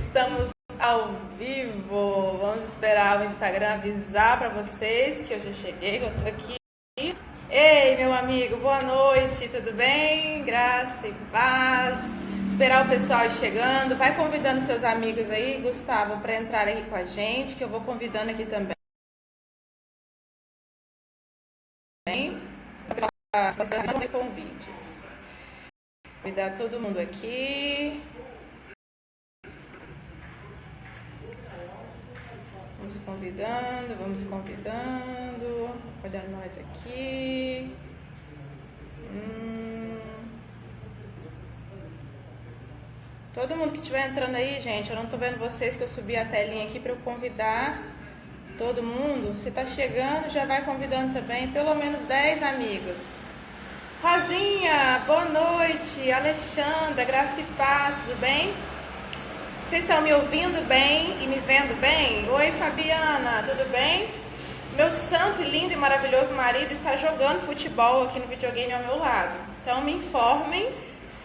Estamos ao vivo. Vamos esperar o Instagram avisar para vocês que eu já cheguei, que eu tô aqui. Ei, meu amigo, boa noite, tudo bem? Graça e paz. Esperar o pessoal ir chegando. Vai convidando seus amigos aí, Gustavo, para entrar aqui com a gente, que eu vou convidando aqui também. Fazer convites. Convidar todo mundo aqui. Vamos convidando. Olha nós aqui. Todo mundo que estiver entrando aí, gente, eu não tô vendo vocês, que eu subi a telinha aqui para eu convidar todo mundo. Se tá chegando, já vai convidando também, pelo menos 10 amigos. Rosinha, boa noite. Alexandra, Graça e Paz, tudo bem? Vocês estão me ouvindo bem e me vendo bem? Oi, Fabiana, tudo bem? Meu santo, lindo e maravilhoso marido está jogando futebol aqui no videogame ao meu lado. Então me informem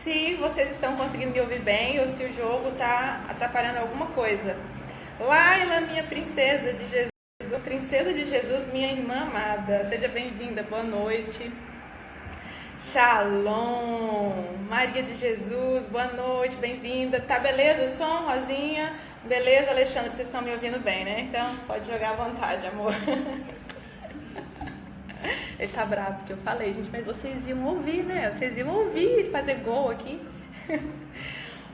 se vocês estão conseguindo me ouvir bem ou se o jogo está atrapalhando alguma coisa. Laila, minha princesa de Jesus, minha irmã amada. Seja bem-vinda, boa noite. Shalom, Maria de Jesus, boa noite, bem-vinda. Tá beleza o som, Rosinha? Beleza, Alexandre, vocês estão me ouvindo bem, né? Então pode jogar à vontade, amor. Ele tá bravo porque eu falei, gente, mas vocês iam ouvir, né? Vocês iam ouvir fazer gol aqui.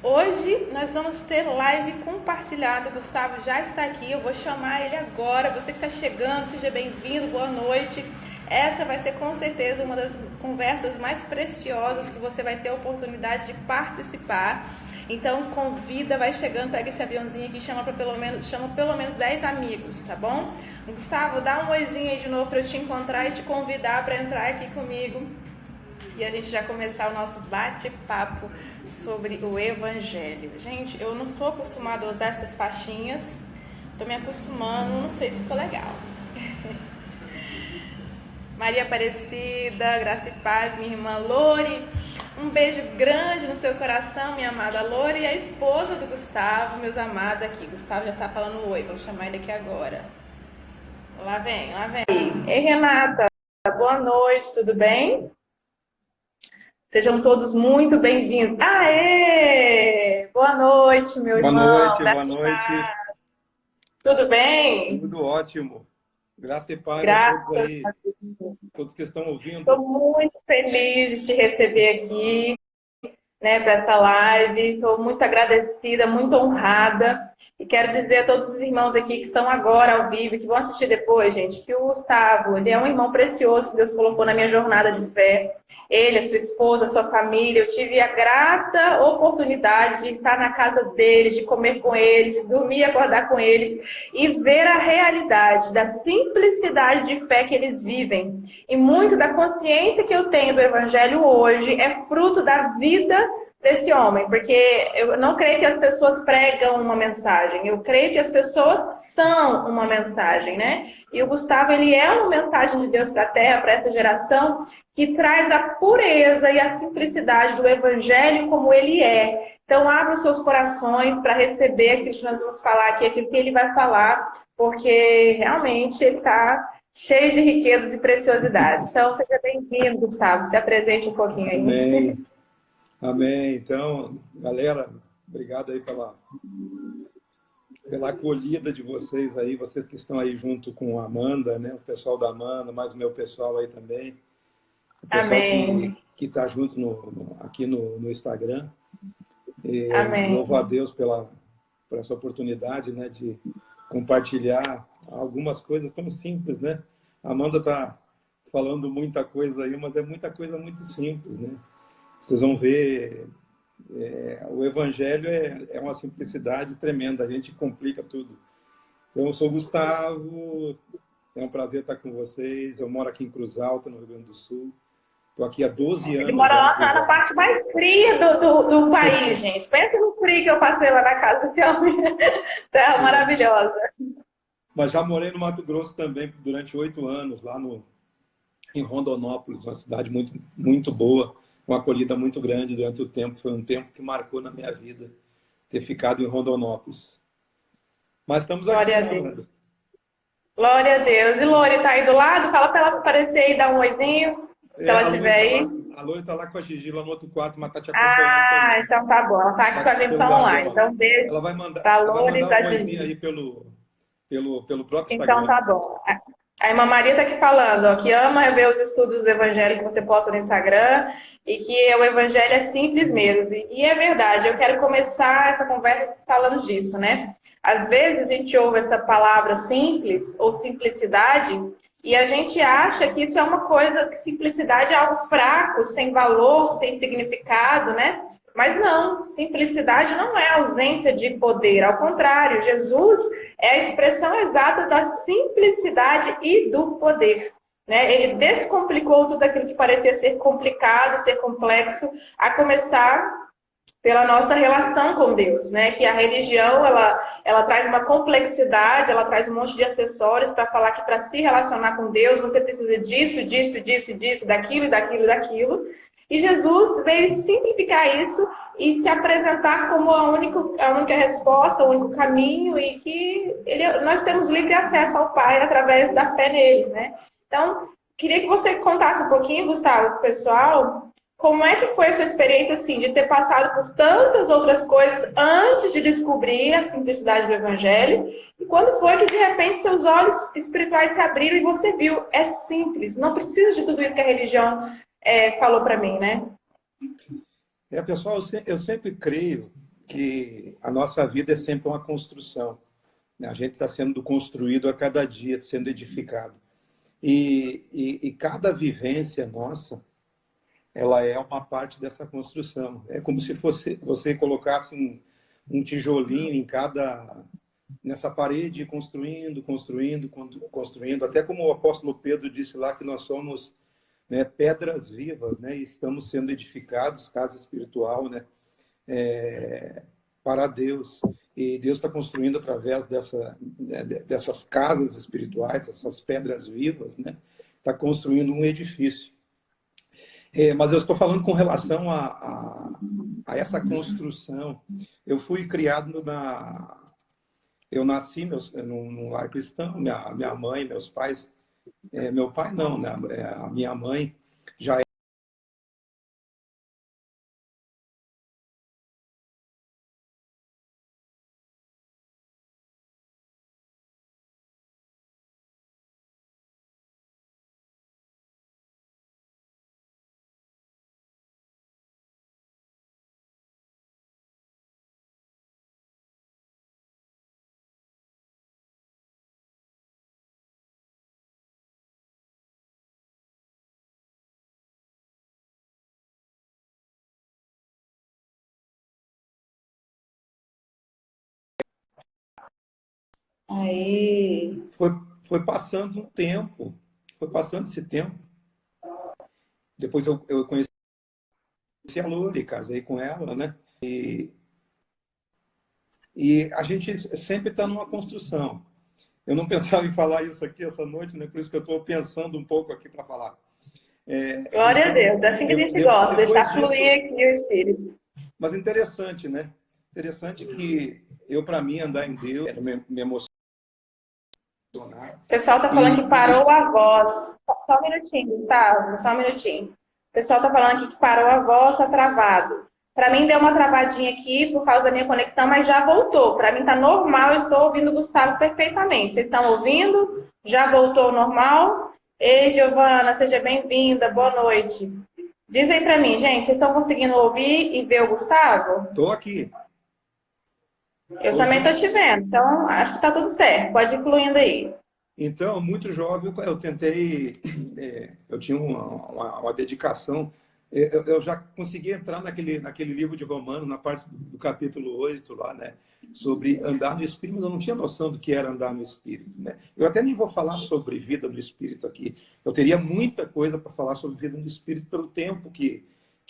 Hoje nós vamos ter live compartilhada. O Gustavo já está aqui, eu vou chamar ele agora. Você que está chegando, seja bem-vindo, boa noite. Essa vai ser com certeza uma das conversas mais preciosas que você vai ter a oportunidade de participar. Então convida, vai chegando, pega esse aviãozinho aqui, chama pelo menos 10 amigos, tá bom? Gustavo, dá um oizinho aí de novo para eu te encontrar e te convidar para entrar aqui comigo e a gente já começar o nosso bate-papo sobre o Evangelho. Gente, eu não sou acostumada a usar essas faixinhas, tô me acostumando, não sei se ficou legal. Maria Aparecida, Graça e Paz, minha irmã Lori, um beijo grande no seu coração, minha amada Lori, e a esposa do Gustavo, meus amados aqui. Gustavo já tá falando oi, vou chamar ele aqui agora. Lá vem, lá vem. Ei, Renata, boa noite, tudo bem? Sejam todos muito bem-vindos. Aê! Boa noite, meu irmão. Boa noite. Tudo bem? Tudo ótimo. Graça e paz a todos aí, todos que estão ouvindo. Estou muito feliz de te receber aqui, né, para essa live. Estou muito agradecida, muito honrada. E quero dizer a todos os irmãos aqui que estão agora ao vivo, que vão assistir depois, gente, que o Gustavo, ele é um irmão precioso que Deus colocou na minha jornada de fé. Ele, a sua esposa, a sua família. Eu tive a grata oportunidade de estar na casa deles, de comer com eles, de dormir e acordar com eles e ver a realidade da simplicidade de fé que eles vivem. E muito da consciência que eu tenho do Evangelho hoje é fruto da vida desse homem, porque eu não creio que as pessoas pregam uma mensagem, eu creio que as pessoas são uma mensagem, né? E o Gustavo, ele é uma mensagem de Deus para a Terra, para essa geração, que traz a pureza e a simplicidade do Evangelho como ele é. Então, abra os seus corações para receber aquilo que nós vamos falar aqui, aquilo que ele vai falar, porque realmente ele está cheio de riquezas e preciosidades. Então, seja bem-vindo, Gustavo, se apresente um pouquinho aí. Amém. Amém. Então, galera, obrigado aí pela acolhida de vocês aí, vocês que estão aí junto com a Amanda, né? O pessoal da Amanda, mais o meu pessoal aí também. O pessoal que está junto aqui no Instagram. E Amém. louvo a Deus por essa oportunidade, né, de compartilhar algumas coisas tão simples, né? A Amanda está falando muita coisa aí, mas é muita coisa muito simples, né? Vocês vão ver, o Evangelho é uma simplicidade tremenda, a gente complica tudo. Então, eu sou o Gustavo, é um prazer estar com vocês, eu moro aqui em Cruz Alta, no Rio Grande do Sul, estou aqui há 12 anos. Ele mora lá na parte mais fria do país, gente. Pensa no frio que eu passei lá na casa do seu homem. Terra maravilhosa. Mas já morei no Mato Grosso também durante 8 anos, lá em Rondonópolis, uma cidade muito, muito boa, uma acolhida muito grande durante o tempo. Foi um tempo que marcou na minha vida. ter ficado em Rondonópolis. Mas estamos aqui, Glória a né, Deus. Amanda? Glória a Deus. E Lori, tá aí do lado? Fala para ela aparecer aí e dar um oizinho, se ela estiver aí. A Lori tá lá com a Gigi lá no outro quarto, mas tá te acompanhando Ah, também. então tá bom. Ela tá aqui Tá com com a o gente só celular online. dela. Então, beijo para Ela vai Lori e mandar um para oizinho Gigi. aí pelo próprio Então Instagram. tá bom. A irmã Maria está aqui falando, ó, que ama ver os estudos do Evangelho que você posta no Instagram e que o Evangelho é simples mesmo. E é verdade, eu quero começar essa conversa falando disso, né? Às vezes a gente ouve essa palavra simples ou simplicidade e a gente acha que isso é uma coisa, que simplicidade é algo fraco, sem valor, sem significado, né? Mas não, simplicidade não é ausência de poder, ao contrário, Jesus é a expressão exata da simplicidade e do poder. Né? Ele descomplicou tudo aquilo que parecia ser complicado, ser complexo, a começar pela nossa relação com Deus, né? Que a religião, ela traz uma complexidade, ela traz um monte de acessórios para falar que para se relacionar com Deus, você precisa disso, disso, disso, disso, daquilo, daquilo, daquilo. E Jesus veio simplificar isso e se apresentar como a única resposta, o único caminho e que nós temos livre acesso ao Pai através da fé nele, né? Então, queria que você contasse um pouquinho, Gustavo, para o pessoal, como é que foi a sua experiência, assim, de ter passado por tantas outras coisas antes de descobrir a simplicidade do Evangelho? E quando foi que, de repente, seus olhos espirituais se abriram e você viu, é simples, não precisa de tudo isso que a religião falou para mim, né? Pessoal, eu sempre creio que a nossa vida é sempre uma construção. Né? A gente está sendo construído a cada dia, sendo edificado. E cada vivência nossa, ela é uma parte dessa construção. É como se você colocasse um tijolinho nessa parede, construindo, até como o apóstolo Pedro disse lá, que nós somos, né, pedras vivas, né, e estamos sendo edificados, casa espiritual, né, para Deus. E Deus está construindo através dessas casas espirituais, essas pedras vivas, né, está construindo um edifício. Mas eu estou falando com relação a essa construção. Eu fui criado eu nasci num lar cristão, minha mãe, meus pais, meu pai não, né? A minha mãe já Aí. foi passando um tempo, foi passando esse tempo. Depois eu conheci a Lori, casei com ela, né? E a gente sempre está numa construção. Eu não pensava em falar isso aqui essa noite, né? Por isso que eu estou pensando um pouco aqui para falar. Glória a Deus, assim que a gente gosta, deixar disso, fluir aqui o Espírito. mas interessante, né? Interessante que para mim, andar em Deus, me emocionar. O pessoal está falando que parou a voz. Só um minutinho, Gustavo, só um minutinho. O pessoal está falando aqui que parou a voz, está travado. Para mim deu uma travadinha aqui por causa da minha conexão, mas já voltou. Para mim está normal, eu estou ouvindo o Gustavo perfeitamente. Vocês estão ouvindo? Já voltou ao normal? Ei, Giovana, seja bem-vinda, boa noite. Diz aí para mim, gente, vocês estão conseguindo ouvir e ver o Gustavo? Estou aqui. Eu também estou te vendo, então acho que está tudo certo. Pode ir fluindo aí. Então, muito jovem, eu tentei, eu tinha uma dedicação, eu já consegui entrar naquele livro de Romanos, na parte do capítulo 8, lá, né, sobre andar no Espírito, mas eu não tinha noção do que era andar no Espírito. Né? Eu até nem vou falar sobre vida no Espírito aqui, eu teria muita coisa para falar sobre vida no Espírito pelo tempo que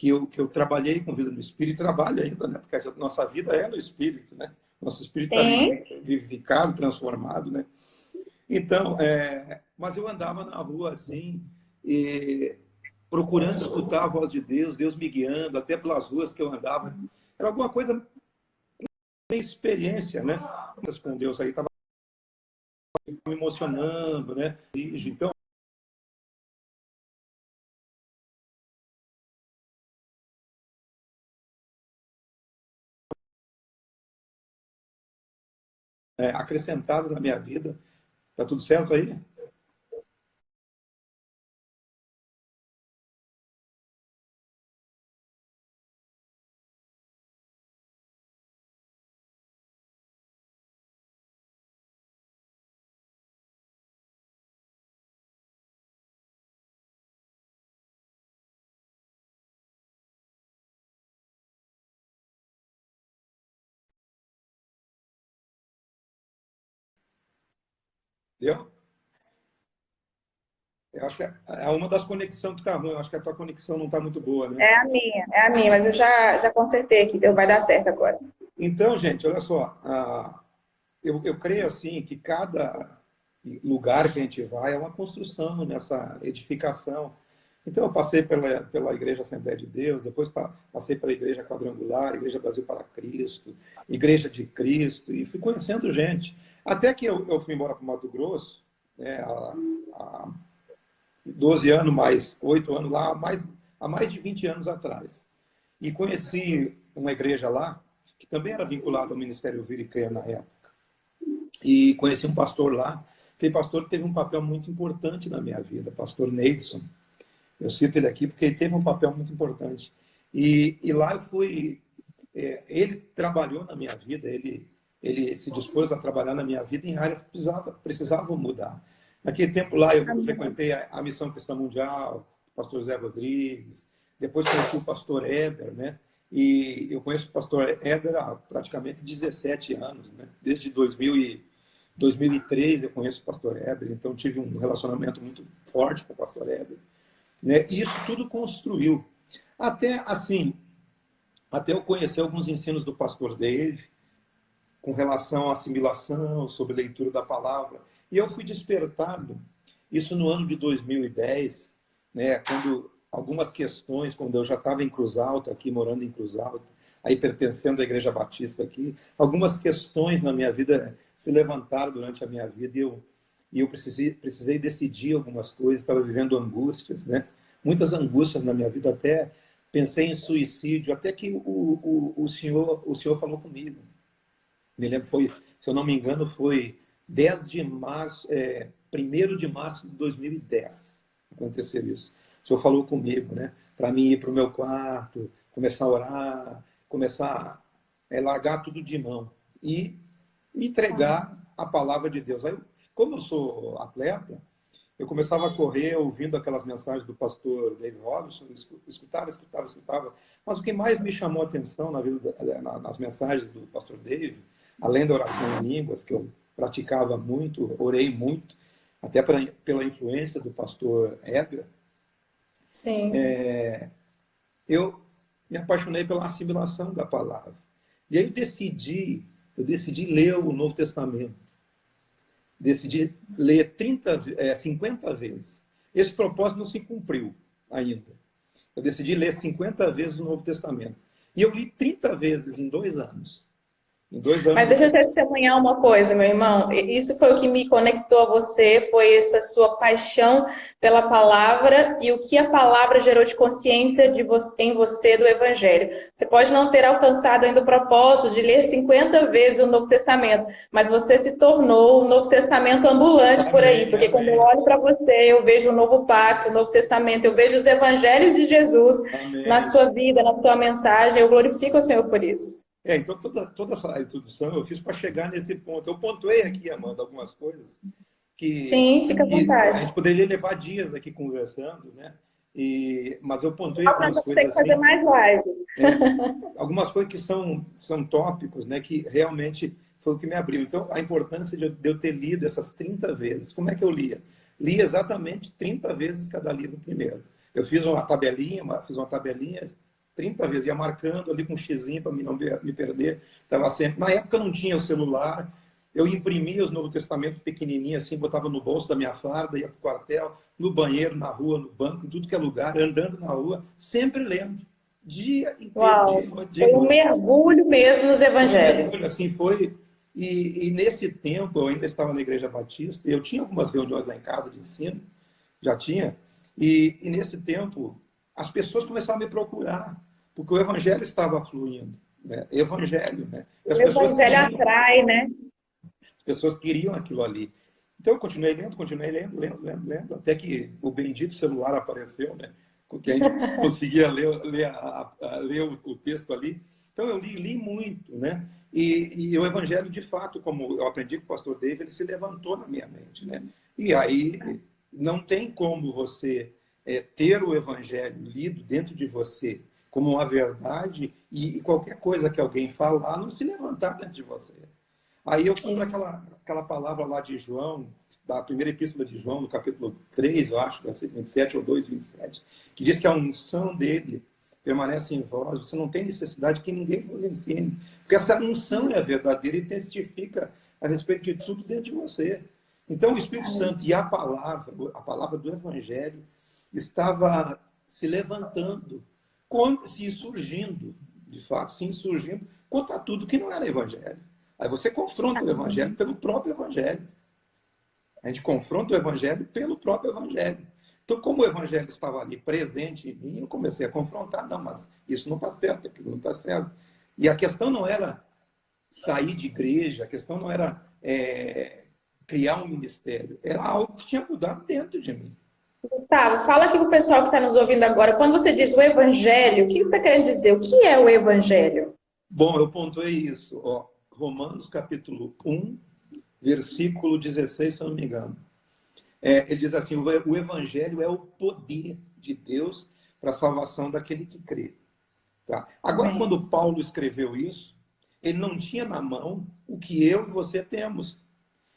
eu trabalhei com vida no Espírito, e trabalho ainda, né, porque a nossa vida é no Espírito, né? Nosso Espírito está vivificado, transformado, né? Então, mas eu andava na rua assim, procurando escutar a voz de Deus, Deus me guiando, até pelas ruas que eu andava. Era alguma coisa experiência, né? Com Deus aí, estava me emocionando, né? Então, acrescentadas na minha vida. Tá tudo certo aí? Entendeu? Eu acho que é uma das conexões que está ruim. Eu acho que a tua conexão não está muito boa, né? É a minha, mas eu já consertei aqui, vai dar certo agora. Então, gente, olha só. Eu creio assim que cada lugar que a gente vai é uma construção nessa edificação. Então, eu passei pela Igreja Assembleia de Deus, depois passei pela Igreja Quadrangular, Igreja Brasil para Cristo, Igreja de Cristo, e fui conhecendo gente. Até que eu fui embora para o Mato Grosso, né, há 12 anos, mais 8 anos lá, há mais de 20 anos atrás. E conheci uma igreja lá, que também era vinculada ao Ministério Vira e Creia na época. E conheci um pastor lá, aquele pastor teve um papel muito importante na minha vida, pastor Neidson. Eu cito ele aqui porque ele teve um papel muito importante. E lá eu fui... ele trabalhou na minha vida, ele se dispôs a trabalhar na minha vida em áreas que precisavam mudar. Naquele tempo lá eu frequentei a Missão Cristã Mundial, o pastor Zé Rodrigues, depois conheci o pastor Heber, né? E eu conheço o pastor Heber há praticamente 17 anos, né? Desde 2003 eu conheço o pastor Heber, então tive um relacionamento muito forte com o pastor Heber, né? E isso tudo construiu. Até eu conhecer alguns ensinos do pastor Dave, com relação à assimilação, sobre leitura da palavra. E eu fui despertado, isso no ano de 2010, né, quando algumas questões, quando eu já estava em Cruz Alta, aqui morando em Cruz Alta, aí pertencendo à Igreja Batista aqui, algumas questões na minha vida se levantaram durante a minha vida e eu precisei decidir algumas coisas, estava vivendo angústias, né? Muitas angústias na minha vida, até pensei em suicídio, até que o senhor falou comigo. Me lembro, se eu não me engano, foi 10 de março, 1º de março de 2010, aconteceu isso. O senhor falou comigo, né? Para mim ir para o meu quarto, começar a orar, começar a largar tudo de mão e entregar a palavra de Deus. Aí, como eu sou atleta, eu começava a correr ouvindo aquelas mensagens do pastor David Robinson, escutava. Mas o que mais me chamou a atenção nas mensagens do pastor David, além da oração em línguas, que eu praticava muito, orei muito, até pela influência do pastor Edgar, Sim. Eu me apaixonei pela assimilação da palavra. E aí eu decidi ler o Novo Testamento. Decidi ler 50 vezes. Esse propósito não se cumpriu ainda. Eu decidi ler 50 vezes o Novo Testamento. E eu li 30 vezes em 2 anos. Mas deixa eu testemunhar uma coisa, meu irmão. Isso foi o que me conectou a você, foi essa sua paixão pela palavra e o que a palavra gerou de consciência em você do Evangelho. Você pode não ter alcançado ainda o propósito de ler 50 vezes o Novo Testamento, mas você se tornou um Novo Testamento ambulante por aí, porque quando eu olho para você, eu vejo o Novo Pacto, o Novo Testamento, eu vejo os Evangelhos de Jesus na sua vida, na sua mensagem. Eu glorifico o Senhor por isso. Então, toda essa introdução eu fiz para chegar nesse ponto. Eu pontuei aqui, Amanda, algumas coisas Sim, fica à vontade. A gente poderia levar dias aqui conversando, né? Mas eu pontuei algumas coisas tem que fazer mais lives. Algumas coisas que são tópicos, né? Que realmente foi o que me abriu. Então, a importância de eu ter lido essas 30 vezes. Como é que eu lia? Li exatamente 30 vezes cada livro primeiro. Eu fiz uma tabelinha 30 vezes, ia marcando ali com um xizinho para não me perder. Tava sempre... Na época não tinha o celular, eu imprimia os Novo Testamento pequenininho assim, botava no bolso da minha farda, ia para o quartel, no banheiro, na rua, no banco, em tudo que é lugar, andando na rua, sempre lendo. dia inteiro, Uau! dia Foi e um noite. mergulho mesmo nos Foi um mergulho, evangelhos. assim, foi. E nesse tempo, eu ainda estava na Igreja Batista, eu tinha algumas reuniões lá em casa de ensino, já tinha, e nesse tempo, as pessoas começaram a me procurar, porque o Evangelho estava fluindo, né? Evangelho, né? E O evangelho atrai, né? as pessoas queriam aquilo ali. Então eu continuei lendo, até que o bendito celular apareceu, né? Que a gente conseguia ler o texto ali. Então eu li muito, né? E o Evangelho, de fato, como eu aprendi com o pastor David, ele se levantou na minha mente, né? E aí não tem como você ter o Evangelho lido dentro de você como uma verdade e qualquer coisa que alguém falar não se levantar dentro de você. Aí eu fui para Isso. aquela palavra lá de João, da primeira epístola de João, no capítulo 3, eu acho, versículo 27 ou 2, 27, que diz que a unção dele permanece em vós, você não tem necessidade que ninguém vos ensine, porque essa unção é verdadeira e testifica a respeito de tudo dentro de você. Então o Espírito Santo e a palavra do Evangelho, estava se levantando, se insurgindo, de fato, se insurgindo contra tudo que não era Evangelho. Aí você confronta o Evangelho pelo próprio Evangelho. A gente confronta o Evangelho pelo próprio Evangelho. Então, como o Evangelho estava ali presente em mim, eu comecei a confrontar. Não, mas isso não está certo, aquilo não está certo. E a questão não era sair de igreja, a questão não era criar um ministério. Era algo que tinha mudado dentro de mim. Gustavo, fala aqui para o pessoal que está nos ouvindo agora. Quando você diz o evangelho, o que você está querendo dizer? O que é o evangelho? Bom, eu pontuei isso. Ó, Romanos capítulo 1, versículo 16, se eu não me engano. Ele diz assim: o evangelho é o poder de Deus para a salvação daquele que crê. Tá? Agora, Amém. quando Paulo escreveu isso, ele não tinha na mão o que eu e você temos.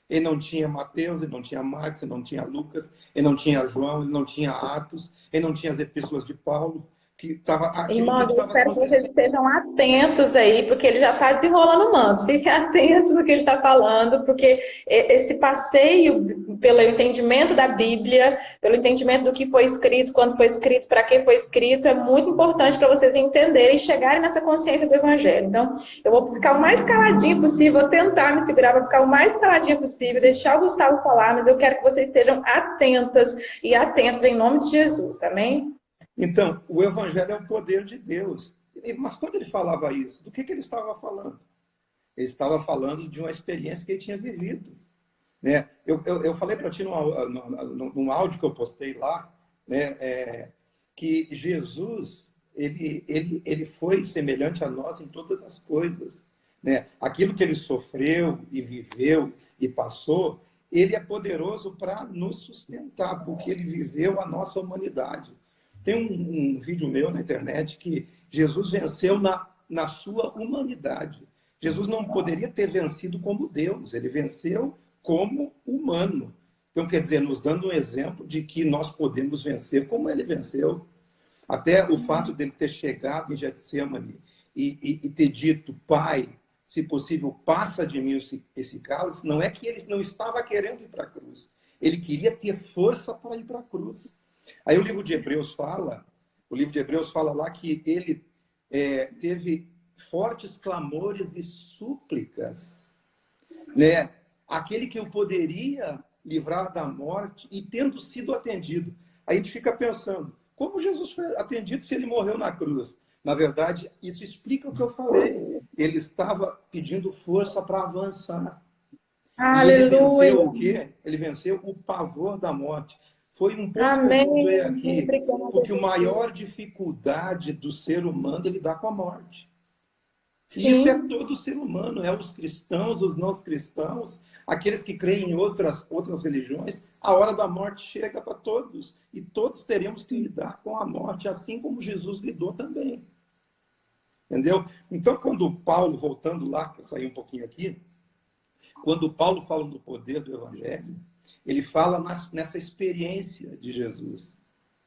Ele não tinha Mateus, ele não tinha Marcos, ele não tinha Lucas, ele não tinha João, ele não tinha Atos, ele não tinha as epístolas de Paulo, que tava, aquilo Irmãos, tudo eu estava espero que vocês acontecendo. estejam atentos aí, porque ele já está desenrolando mantos. Fiquem atentos no que ele está falando, porque esse passeio pelo entendimento da Bíblia, pelo entendimento do que foi escrito, quando foi escrito, para quem foi escrito, é muito importante para vocês entenderem e chegarem nessa consciência do Evangelho. Então, eu vou ficar o mais caladinho possível, vou tentar me segurar, vou ficar o mais caladinho possível, deixar o Gustavo falar, mas eu quero que vocês estejam atentas e atentos em nome de Jesus. Amém? Então, o evangelho é o poder de Deus. Mas quando ele falava isso, do que ele estava falando? Ele estava falando de uma experiência que ele tinha vivido. Né? Eu falei para ti num áudio que eu postei lá, né, que Jesus ele foi semelhante a nós em todas as coisas. Né? Aquilo que ele sofreu e viveu e passou, ele é poderoso para nos sustentar, porque ele viveu a nossa humanidade. Tem um vídeo meu na internet que Jesus venceu na sua humanidade. Jesus não poderia ter vencido como Deus, ele venceu como humano. Então, quer dizer, nos dando um exemplo de que nós podemos vencer como ele venceu. Até o fato dele ter chegado em Getsemane e ter dito: Pai, se possível, passa de mim esse cálice, não é que ele não estava querendo ir para a cruz. Ele queria ter força para ir para a cruz. Aí o livro de Hebreus fala lá que ele teve fortes clamores e súplicas, né? Aquele que o poderia livrar da morte e tendo sido atendido. Aí a gente fica pensando, como Jesus foi atendido se ele morreu na cruz? Na verdade, isso explica o que eu falei. Ele estava pedindo força para avançar. E ele Aleluia. venceu o quê? Ele venceu o pavor da morte. Foi um ponto que eu pontuei Amém. aqui, Obrigada, porque a maior Jesus. dificuldade do ser humano é lidar com a morte. E isso é Sim. todo ser humano, é os cristãos, os não cristãos, aqueles que creem em outras religiões. A hora da morte chega para todos e todos teremos que lidar com a morte, assim como Jesus lidou também. Entendeu? Então, quando Paulo, voltando lá, que eu saí um pouquinho aqui, quando Paulo fala do poder do Evangelho, ele fala nessa experiência de Jesus.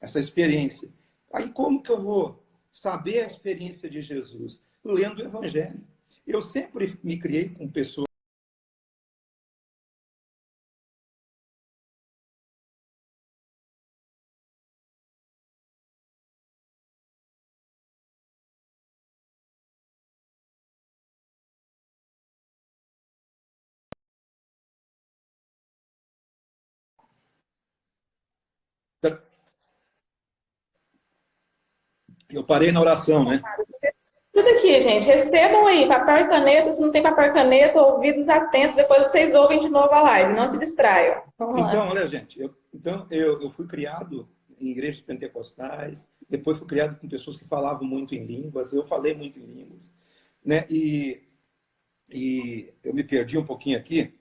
Essa experiência. Aí como que eu vou saber a experiência de Jesus? Lendo o Evangelho. Eu sempre me criei com pessoas Eu parei na oração, né? Tudo aqui, gente. Recebam aí, papel e caneta. Se não tem papel e caneta, ouvidos atentos. Depois vocês ouvem de novo a live. Não se distraiam. Vamos lá. Então, olha, gente, eu fui criado em igrejas pentecostais, depois fui criado com pessoas que falavam muito em línguas, eu falei muito em línguas, né? E eu me perdi um pouquinho aqui.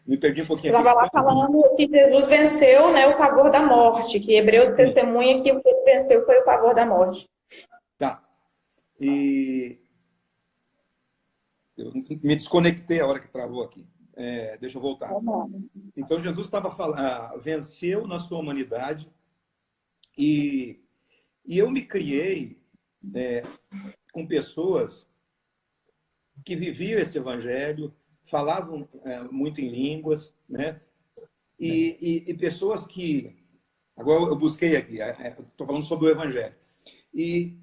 Me perdi um pouquinho Eu aqui. estava lá falando que Jesus venceu, né, o pavor da morte, que Hebreus testemunha que o que ele venceu foi o pavor da morte. Tá. E eu me desconectei a hora que travou aqui. Deixa eu voltar. Então, Jesus estava falando, venceu na sua humanidade e eu me criei com pessoas que viviam esse evangelho, falavam muito em línguas, né? E pessoas que... Agora eu busquei aqui, estou falando sobre o evangelho. E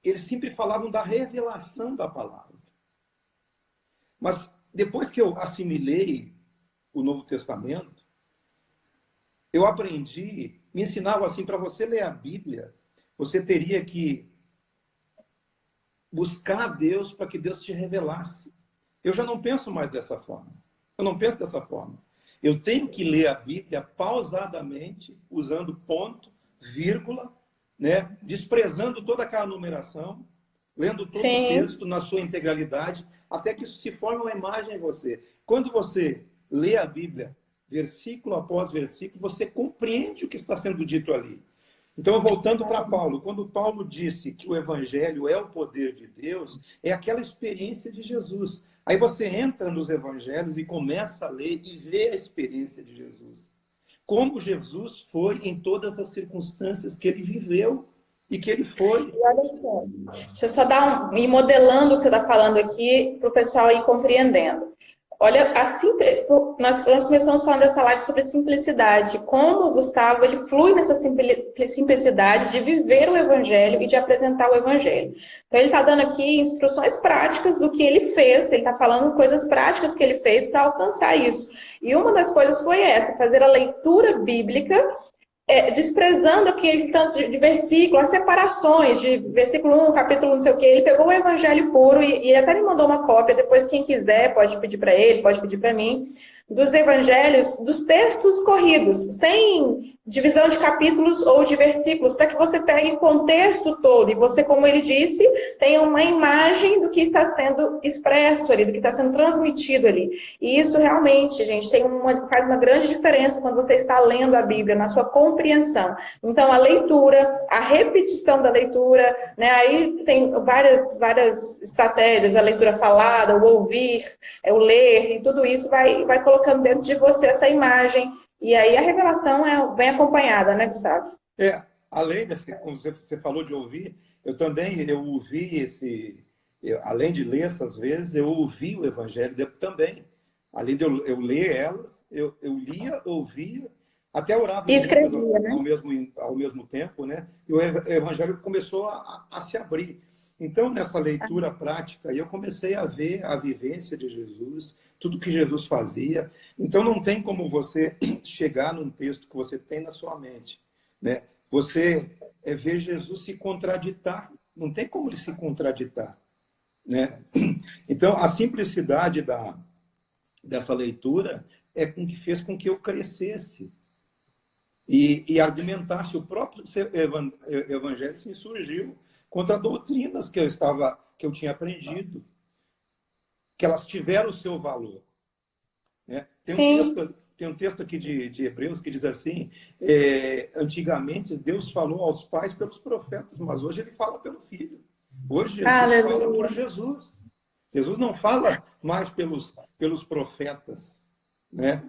eles sempre falavam da revelação da palavra. Mas depois que eu assimilei o Novo Testamento, eu aprendi, me ensinavam assim, para você ler a Bíblia, você teria que buscar a Deus para que Deus te revelasse. Eu já não penso mais dessa forma. Eu não penso dessa forma. Eu tenho que ler a Bíblia pausadamente, usando ponto, vírgula, né? Desprezando toda aquela numeração, lendo todo o texto na sua integralidade, até que isso se forme uma imagem em você. Quando você lê a Bíblia, versículo após versículo, você compreende o que está sendo dito ali. Então, voltando para Paulo, quando Paulo disse que o Evangelho é o poder de Deus, é aquela experiência de Jesus. Aí você entra nos Evangelhos e começa a ler e ver a experiência de Jesus. Como Jesus foi em todas as circunstâncias que ele viveu e que ele foi. E olha só, deixa eu só ir modelando o que você está falando aqui para o pessoal ir compreendendo. Olha, nós começamos falando dessa live sobre simplicidade, como o Gustavo ele flui nessa simplicidade de viver o Evangelho e de apresentar o Evangelho. Então, ele está dando aqui instruções práticas do que ele fez, ele está falando coisas práticas que ele fez para alcançar isso. E uma das coisas foi essa, fazer a leitura bíblica, desprezando aquele tanto de versículo, as separações de versículo 1, capítulo não sei o quê. Ele pegou o evangelho puro e ele até me mandou uma cópia, depois quem quiser pode pedir para ele, pode pedir para mim, dos evangelhos, dos textos corridos, sem divisão de capítulos ou de versículos, para que você pegue o contexto todo e você, como ele disse, tenha uma imagem do que está sendo expresso ali, do que está sendo transmitido ali. E isso realmente, gente, faz uma grande diferença quando você está lendo a Bíblia, na sua compreensão. Então, a leitura, a repetição da leitura, né, aí tem várias estratégias, a leitura falada, o ouvir, o ler, e tudo isso vai colocando dentro de você essa imagem. E aí a revelação vem acompanhada, né, Gustavo? Além como você falou de ouvir, eu ouvi além de ler essas vezes, eu ouvi o Evangelho também. Além de eu ler elas, eu lia, ouvia, até orava e escrevia, né? ao mesmo tempo, né? E o Evangelho começou a se abrir. Então, nessa leitura prática, eu comecei a ver a vivência de Jesus, tudo que Jesus fazia. Então, não tem como você chegar num texto que você tem na sua mente, né? Você ver Jesus se contraditar. Não tem como ele se contraditar, né? Então, a simplicidade dessa leitura fez com que eu crescesse e argumentasse. O próprio Evangelho se insurgiu contra doutrinas que eu tinha aprendido, que elas tiveram o seu valor, né? Tem um texto aqui de Hebreus que diz assim, antigamente Deus falou aos pais pelos profetas, mas hoje ele fala pelo Filho. Hoje Jesus fala por Jesus. Jesus não fala mais pelos profetas, né?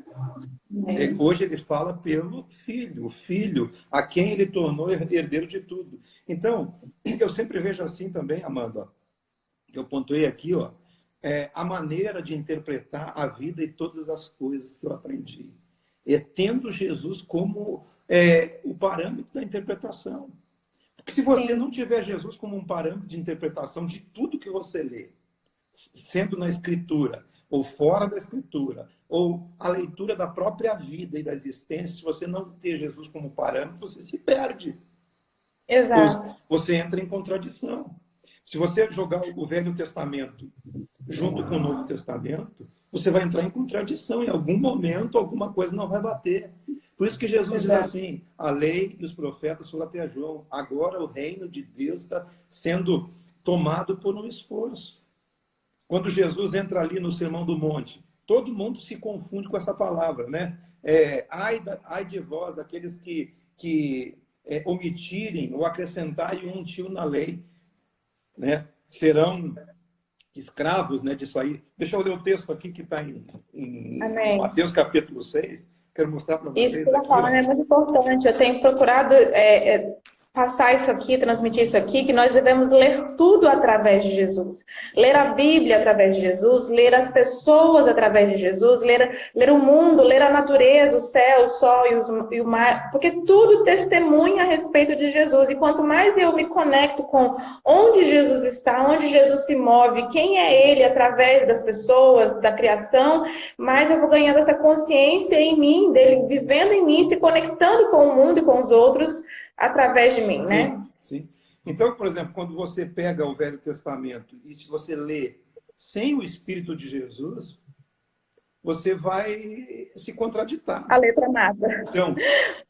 Hoje ele fala pelo Filho, o Filho a quem ele tornou herdeiro de tudo. Então, eu sempre vejo assim também, Amanda, eu pontuei aqui, a maneira de interpretar a vida e todas as coisas que eu aprendi. Tendo Jesus como o parâmetro da interpretação. Porque se você não tiver Jesus como um parâmetro de interpretação de tudo que você lê, sendo na Escritura, ou fora da Escritura, ou a leitura da própria vida e da existência, se você não ter Jesus como parâmetro, você se perde. Exato. Você entra em contradição. Se você jogar o Velho Testamento junto com o Novo Testamento, você vai entrar em contradição. Em algum momento, alguma coisa não vai bater. Por isso que Jesus diz assim, a lei e os profetas foram até João. Agora o reino de Deus está sendo tomado por um esforço. Quando Jesus entra ali no Sermão do Monte, todo mundo se confunde com essa palavra, né? Ai de vós, aqueles que omitirem ou acrescentarem um tio na lei, né? Serão escravos, né, disso aí. Deixa eu ler o texto aqui que está em Mateus capítulo 6. Quero mostrar para vocês. Isso que eu estou falando é muito importante. Eu tenho procurado passar isso aqui, transmitir isso aqui, que nós devemos ler tudo através de Jesus. Ler a Bíblia através de Jesus, ler as pessoas através de Jesus, ler o mundo, ler a natureza, o céu, o sol e o mar, porque tudo testemunha a respeito de Jesus. E quanto mais eu me conecto com onde Jesus está, onde Jesus se move, quem é Ele através das pessoas, da criação, mais eu vou ganhando essa consciência em mim, dele vivendo em mim, se conectando com o mundo e com os outros, através de mim, né? Sim, sim. Então, por exemplo, quando você pega o Velho Testamento e se você lê sem o Espírito de Jesus, você vai se contraditar. A letra nada. Então,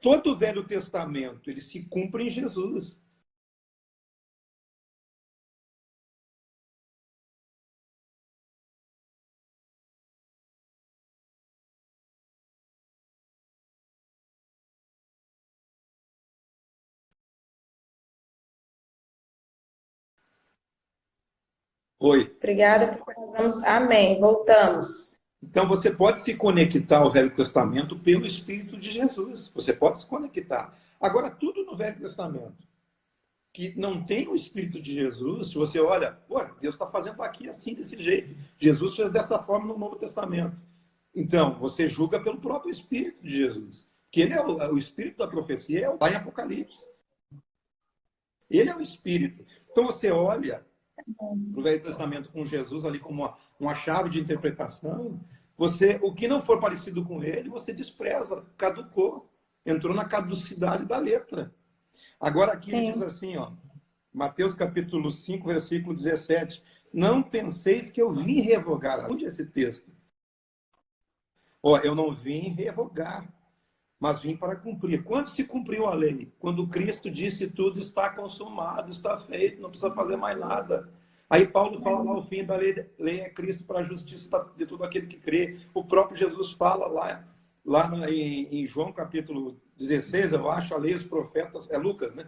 todo o Velho Testamento, ele se cumpre em Jesus. Oi. Obrigada. Amém. Voltamos. Então, você pode se conectar ao Velho Testamento pelo Espírito de Jesus. Você pode se conectar. Agora, tudo no Velho Testamento que não tem o Espírito de Jesus, se você olha, Deus está fazendo aqui assim, desse jeito. Jesus fez dessa forma no Novo Testamento. Então, você julga pelo próprio Espírito de Jesus. Que ele é o Espírito da profecia, é lá em Apocalipse. Ele é o Espírito. Então, você olha no Velho Testamento com Jesus ali como uma chave de interpretação, o que não for parecido com ele, você despreza, caducou, entrou na caducidade da letra. Agora aqui ele diz assim, Mateus capítulo 5, versículo 17, não penseis que eu vim revogar. Onde é esse texto? Eu não vim revogar, mas vim para cumprir. Quando se cumpriu a lei? Quando Cristo disse tudo está consumado, está feito, não precisa fazer mais nada. Aí Paulo fala lá, o fim da lei é Cristo para a justiça de todo aquele que crê. O próprio Jesus fala lá em João capítulo 16, eu acho, a lei e os profetas, é Lucas, né?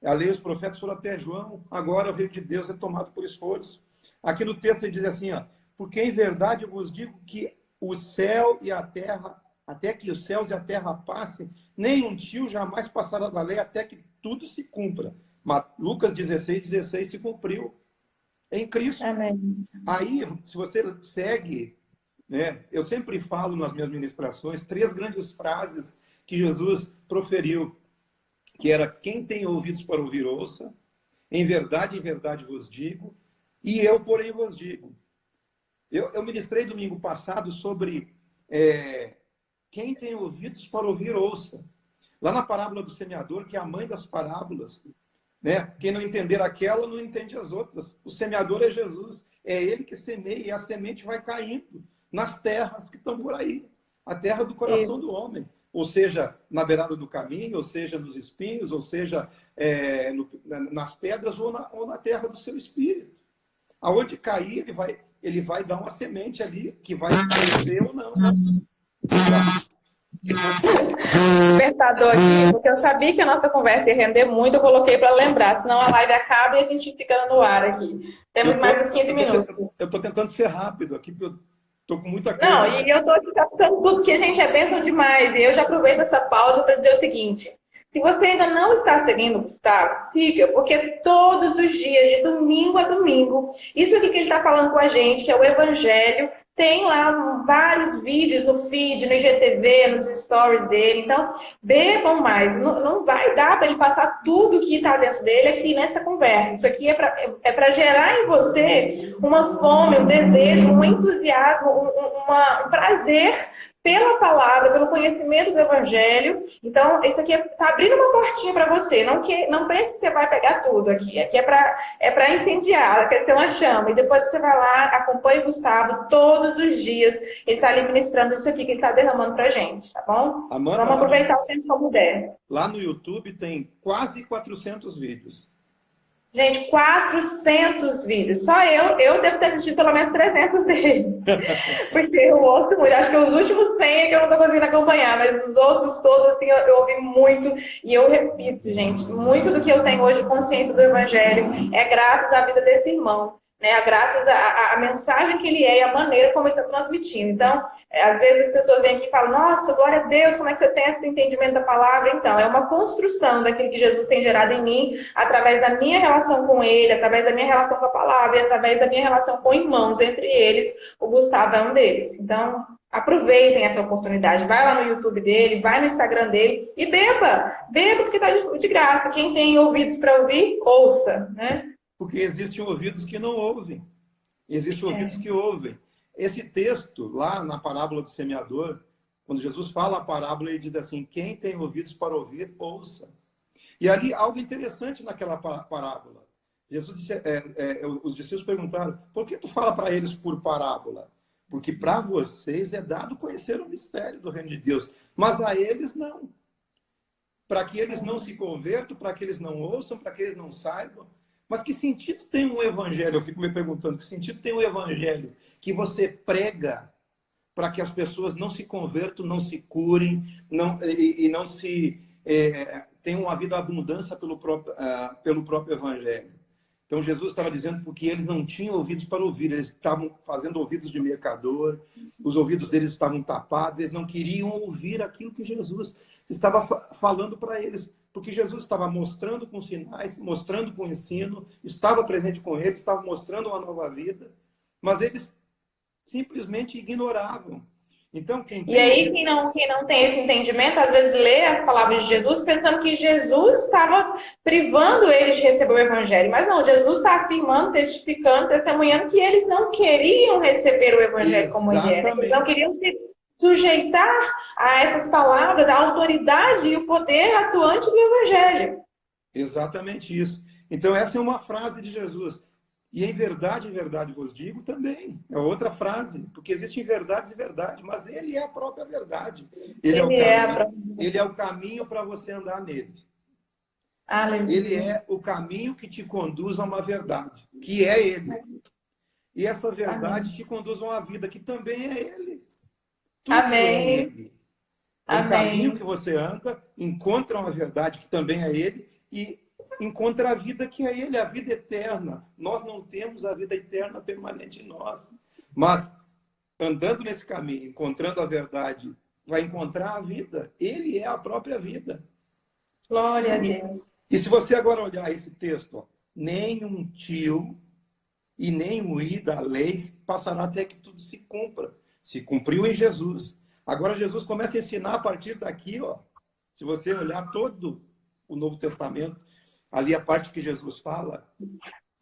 A lei e os profetas foram até João, agora o reino de Deus é tomado por esforço. Aqui no texto ele diz assim, porque em verdade eu vos digo que o céu e a terra, até que os céus e a terra passem, nem um tio jamais passará da lei até que tudo se cumpra. Mas Lucas 16 se cumpriu em Cristo. Amém. Aí, se você segue, né, eu sempre falo nas minhas ministrações 3 grandes frases que Jesus proferiu, que era, quem tem ouvidos para ouvir, ouça, em verdade vos digo, e eu, porém, vos digo. Eu ministrei domingo passado sobre quem tem ouvidos para ouvir, ouça. Lá na parábola do semeador, que é a mãe das parábolas, né? Quem não entender aquela, não entende as outras. O semeador é Jesus. É ele que semeia, e a semente vai caindo nas terras que estão por aí. A terra do coração do homem. Ou seja, na beirada do caminho, ou seja, nos espinhos, ou seja, nas pedras, ou na terra do seu espírito. Aonde cair, ele vai dar uma semente ali, que vai crescer ou não. Despertador aqui, porque eu sabia que a nossa conversa ia render muito, eu coloquei para lembrar, senão a live acaba e a gente fica no ar aqui. Temos mais uns 15 minutos. Eu estou tentando ser rápido aqui, porque eu estou com muita coisa. Não, e eu estou aqui captando tudo, que a gente é bênção demais. E eu já aproveito essa pausa para dizer o seguinte: se você ainda não está seguindo o Gustavo, siga, porque todos os dias, de domingo a domingo, isso aqui que ele está falando com a gente, que é o Evangelho, tem lá vários vídeos no feed, no IGTV, nos stories dele. Então, bebam mais. Não vai dar para ele passar tudo que está dentro dele aqui nessa conversa. Isso aqui é para gerar em você uma fome, um desejo, um entusiasmo, um prazer pela palavra, pelo conhecimento do Evangelho. Então, isso aqui está abrindo uma portinha para você. Não pense que você vai pegar tudo aqui. Aqui é para incendiar, quer ter uma chama. E depois você vai lá, acompanha o Gustavo todos os dias. Ele está ali ministrando isso aqui que ele está derramando para a gente, tá bom? Amanda, vamos aproveitar o tempo como der. Lá no YouTube tem quase 400 vídeos. Gente, 400 vídeos. Só eu devo ter assistido pelo menos 300 dele. Porque eu ouço muito. Acho que os últimos 100 é que eu não estou conseguindo acompanhar, mas os outros todos, assim, eu ouvi muito. E eu repito, gente, muito do que eu tenho hoje consciência do Evangelho é graças à vida desse irmão, né? Graças à mensagem que ele é e à maneira como ele está transmitindo. Então, às vezes as pessoas vêm aqui e falam, nossa, glória a Deus, como é que você tem esse entendimento da palavra? Então, é uma construção daquilo que Jesus tem gerado em mim, através da minha relação com ele, através da minha relação com a palavra e através da minha relação com irmãos. Entre eles, o Gustavo é um deles. Então, aproveitem essa oportunidade. Vai lá no YouTube dele, vai no Instagram dele e beba. Beba porque está de graça. Quem tem ouvidos para ouvir, ouça, né? Porque existem ouvidos que não ouvem. Existem ouvidos que ouvem. Esse texto, lá na parábola do semeador, quando Jesus fala a parábola, ele diz assim, quem tem ouvidos para ouvir, ouça. E ali, algo interessante naquela parábola. Jesus disse, os discípulos perguntaram, por que tu fala para eles por parábola? Porque para vocês é dado conhecer o mistério do reino de Deus, mas a eles não. Para que eles não se convertam, para que eles não ouçam, para que eles não saibam. Mas que sentido tem um evangelho? Eu fico me perguntando, que sentido tem um evangelho que você prega para que as pessoas não se convertam, não se curem, não tenham uma vida abundância pelo próprio evangelho? Então Jesus estava dizendo porque eles não tinham ouvidos para ouvir, eles estavam fazendo ouvidos de mercador, os ouvidos deles estavam tapados, eles não queriam ouvir aquilo que Jesus estava falando para eles. Porque Jesus estava mostrando com sinais, mostrando com ensino, estava presente com eles, estava mostrando uma nova vida, mas eles simplesmente ignoravam. Então, e aí, quem não tem esse entendimento, às vezes lê as palavras de Jesus pensando que Jesus estava privando eles de receber o Evangelho. Mas não, Jesus está afirmando, testificando, testemunhando que eles não queriam receber o Evangelho como ele era. Eles não queriam se sujeitar a essas palavras, a autoridade e o poder atuante do Evangelho. Exatamente isso. Então, essa é uma frase de Jesus. E em verdade vos digo também. É outra frase, porque existem verdades e verdades, mas ele é a própria verdade. Ele é o caminho para você andar nele. Aleluia. Ele é o caminho que te conduz a uma verdade, que é ele. E essa verdade te conduz a uma vida que também é ele. Tudo Amém. É ele. É o caminho que você anda, encontra uma verdade que também é ele e encontra a vida que é ele, a vida eterna. Nós não temos a vida eterna permanente em nós. Mas, andando nesse caminho, encontrando a verdade, vai encontrar a vida. Ele é a própria vida. Glória a Deus. E se você agora olhar esse texto, ó, nem um tio e nem o i da lei passará até que tudo se cumpra. Se cumpriu em Jesus. Agora Jesus começa a ensinar a partir daqui, ó. Se você olhar todo o Novo Testamento, ali a parte que Jesus fala,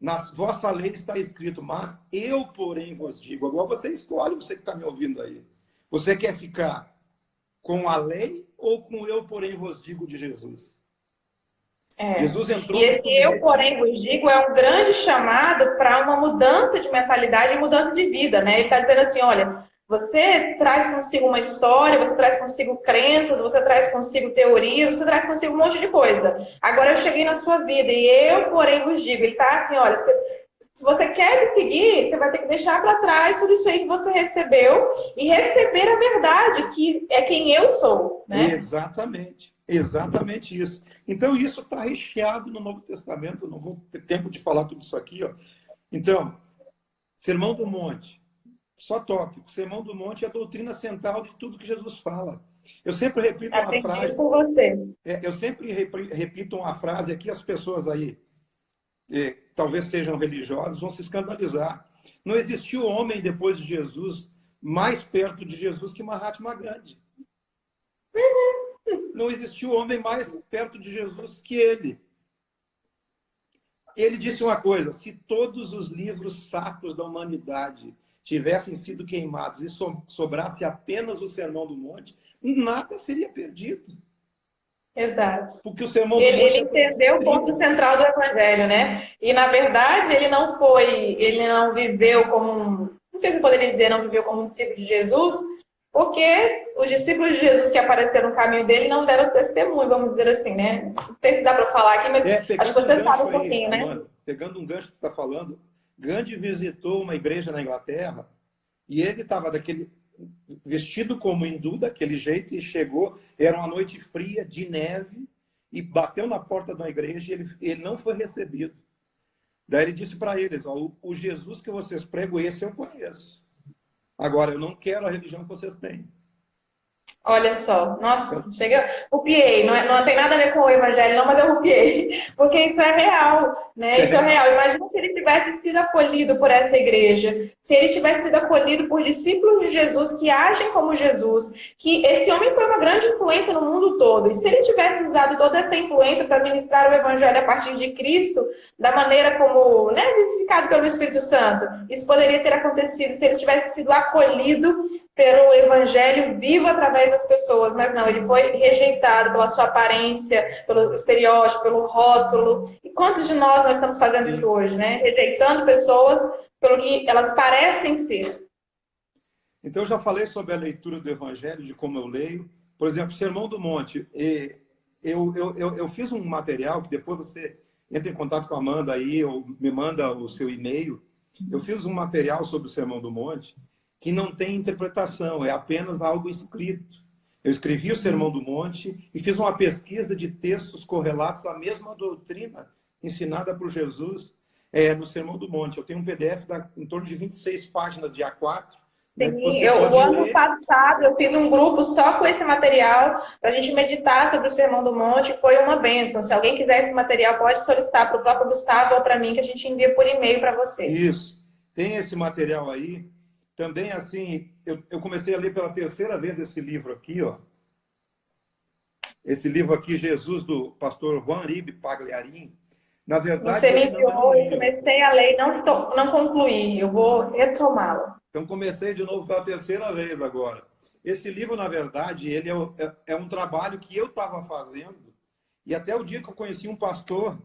na vossa lei está escrito, mas eu, porém, vos digo. Agora você escolhe, você que está me ouvindo aí. Você quer ficar com a lei ou com eu, porém, vos digo de Jesus? Jesus entrou. E esse eu, porém, vos digo, é um grande chamado para uma mudança de mentalidade e mudança de vida, né? Ele está dizendo assim, olha, você traz consigo uma história, você traz consigo crenças, você traz consigo teorias, você traz consigo um monte de coisa. Agora eu cheguei na sua vida e eu, porém, vos digo. Ele está assim, olha, se você quer me seguir, você vai ter que deixar para trás tudo isso aí que você recebeu e receber a verdade, que é quem eu sou. Né? Exatamente. Exatamente isso. Então, isso está recheado no Novo Testamento. Eu não vou ter tempo de falar tudo isso aqui. Ó. Então, Sermão do Monte. Só tópico. Sermão do Monte é a doutrina central de tudo que Jesus fala. Eu sempre repito uma frase. Eu sempre repito uma frase aqui, as pessoas aí, talvez sejam religiosas, vão se escandalizar. Não existiu homem depois de Jesus mais perto de Jesus que Mahatma Gandhi. Não existiu homem mais perto de Jesus que ele. Ele disse uma coisa: se todos os livros sacros da humanidade tivessem sido queimados e sobrasse apenas o Sermão do Monte, nada seria perdido. Exato. Porque o Sermão do Ele Monte entendeu o ponto central do Evangelho, né? E, na verdade, ele não viveu como não sei se eu poderia dizer, não viveu como um discípulo de Jesus, porque os discípulos de Jesus que apareceram no caminho dele não deram testemunho, vamos dizer assim, né? Não sei se dá para falar aqui, mas acho que você sabe um pouquinho, né? Amanda, pegando um gancho que você está falando, Gandhi visitou uma igreja na Inglaterra e ele estava vestido como hindu, daquele jeito, e chegou, era uma noite fria, de neve, e bateu na porta da igreja e ele não foi recebido. Daí ele disse para eles, ó, o Jesus que vocês pregam, esse eu conheço. Agora, eu não quero a religião que vocês têm. Olha só, nossa, rupiei, não tem nada a ver com o evangelho, não, mas eu rupiei, porque isso é real, né? Isso é real. Imagina se ele tivesse sido acolhido por essa igreja, se ele tivesse sido acolhido por discípulos de Jesus que agem como Jesus, que esse homem foi uma grande influência no mundo todo, e se ele tivesse usado toda essa influência para ministrar o evangelho a partir de Cristo, da maneira como, né, vivificado pelo Espírito Santo, isso poderia ter acontecido se ele tivesse sido acolhido pelo evangelho vivo através das pessoas, mas não, ele foi rejeitado pela sua aparência, pelo estereótipo, pelo rótulo. E quantos de nós estamos fazendo isso hoje, né? Rejeitando pessoas pelo que elas parecem ser. Então, eu já falei sobre a leitura do evangelho, de como eu leio. Por exemplo, Sermão do Monte. Eu fiz um material que depois você entra em contato com a Amanda aí, ou me manda o seu e-mail. Eu fiz um material sobre o Sermão do Monte que não tem interpretação, é apenas algo escrito. Eu escrevi o Sermão do Monte e fiz uma pesquisa de textos correlatos à mesma doutrina ensinada por Jesus no Sermão do Monte. Eu tenho um PDF em torno de 26 páginas de A4. Né, Sim, o ano passado eu fiz um grupo só com esse material para a gente meditar sobre o Sermão do Monte, foi uma bênção. Se alguém quiser esse material, pode solicitar para o próprio Gustavo ou para mim, que a gente envia por e-mail para você. Isso, tem esse material aí. Também, assim, eu comecei a ler pela terceira vez esse livro aqui, ó. Esse livro aqui, Jesus, do pastor Juan Uribe Pagliarim. Na verdade, você me enviou, eu comecei a ler e não concluí. Eu vou retomá-lo. Então, comecei de novo pela terceira vez agora. Esse livro, na verdade, ele é um trabalho que eu estava fazendo. E até o dia que eu conheci um pastor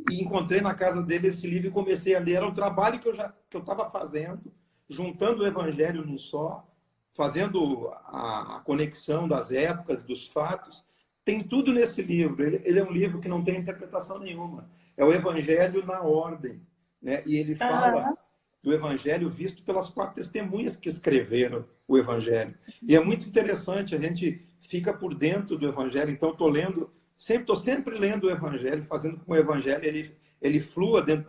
e encontrei na casa dele esse livro e comecei a ler. Era um trabalho que eu estava fazendo, juntando o evangelho num só, fazendo a conexão das épocas, dos fatos. Tem tudo nesse livro. Ele é um livro que não tem interpretação nenhuma. É o evangelho na ordem, né? E ele fala do evangelho visto pelas 4 testemunhas que escreveram o evangelho. E é muito interessante, a gente fica por dentro do evangelho. Então, estou sempre lendo o evangelho, fazendo com que o evangelho ele flua dentro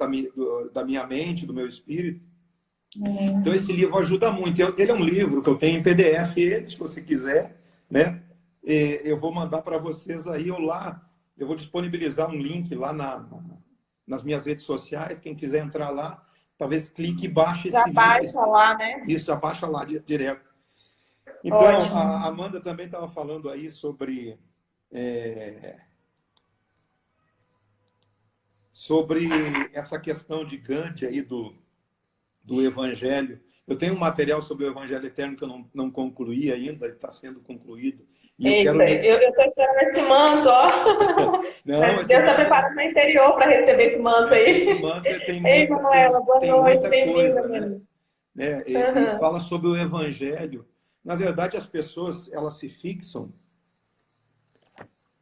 da minha mente, do meu espírito. Então, esse livro ajuda muito. Ele é um livro que eu tenho em PDF, se você quiser, né? Eu vou mandar para vocês aí, eu vou disponibilizar um link lá nas minhas redes sociais. Quem quiser entrar lá, talvez clique e baixe esse vídeo. Já baixa lá, né? Isso, já baixa lá direto. Então, ótimo. A Amanda também estava falando aí sobre essa questão de Gandhi aí do Evangelho. Eu tenho um material sobre o Evangelho Eterno que eu não concluí ainda, está sendo concluído. E eu estou esperando esse manto, ó. Deus está preparando no interior para receber esse manto aí. Esse manto Ei, Manuela, boa noite, bem-vinda, né? Ele fala sobre o Evangelho. Na verdade, as pessoas, elas se fixam.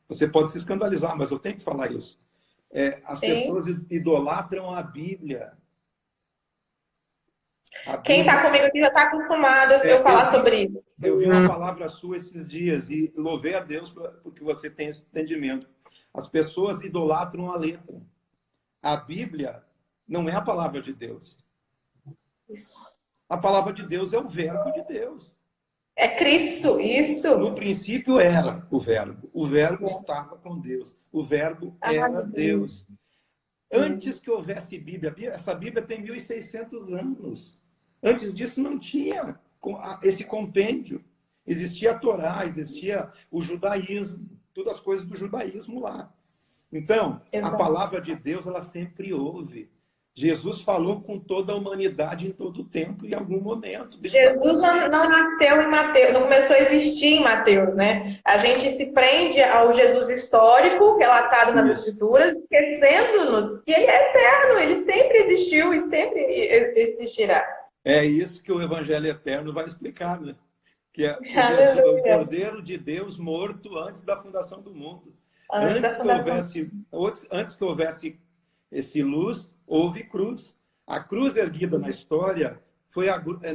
Você pode se escandalizar, mas eu tenho que falar isso. As pessoas idolatram a Bíblia. Quem está comigo aqui já está acostumado a eu falar sobre isso. Eu vi uma palavra sua esses dias e louvei a Deus porque você tem esse entendimento. As pessoas idolatram a letra. A Bíblia não é a palavra de Deus. Isso. A palavra de Deus é o verbo de Deus. É Cristo, isso. No princípio era o verbo. O verbo estava com Deus. O verbo era Deus. Antes que houvesse Bíblia, essa Bíblia tem 1.600 anos. Antes disso não tinha esse compêndio. Existia a Torá, existia o judaísmo, todas as coisas do judaísmo lá. Então, a palavra de Deus, ela sempre houve. Jesus falou com toda a humanidade em todo o tempo, em algum momento. Jesus não nasceu em Mateus, não começou a existir em Mateus, né? A gente se prende ao Jesus histórico, relatado nas Escrituras, esquecendo-nos que ele é eterno, ele sempre existiu e sempre existirá. É isso que o Evangelho Eterno vai explicar, né? Que é Jesus, o Cordeiro de Deus morto antes da fundação do mundo. Antes que houvesse esse luz, houve cruz. A cruz erguida na história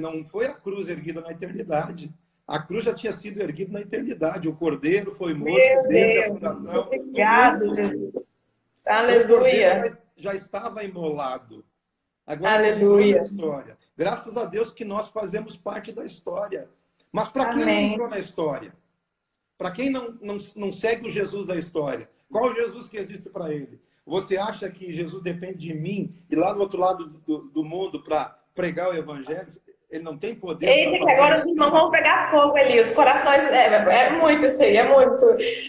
não foi a cruz erguida na eternidade. A cruz já tinha sido erguida na eternidade. O Cordeiro foi morto desde a fundação. Obrigado, Jesus. Aleluia. O Cordeiro já estava imolado. Agora ele entrou na história. Graças a Deus que nós fazemos parte da história. Mas para quem não entrou na história? Para quem não segue o Jesus da história? Qual o Jesus que existe para ele? Você acha que Jesus depende de mim e lá do outro lado do mundo para pregar o evangelho? Ele não tem poder. Eita, que agora os irmãos vão pegar fogo ali, os corações. É muito isso aí, é muito.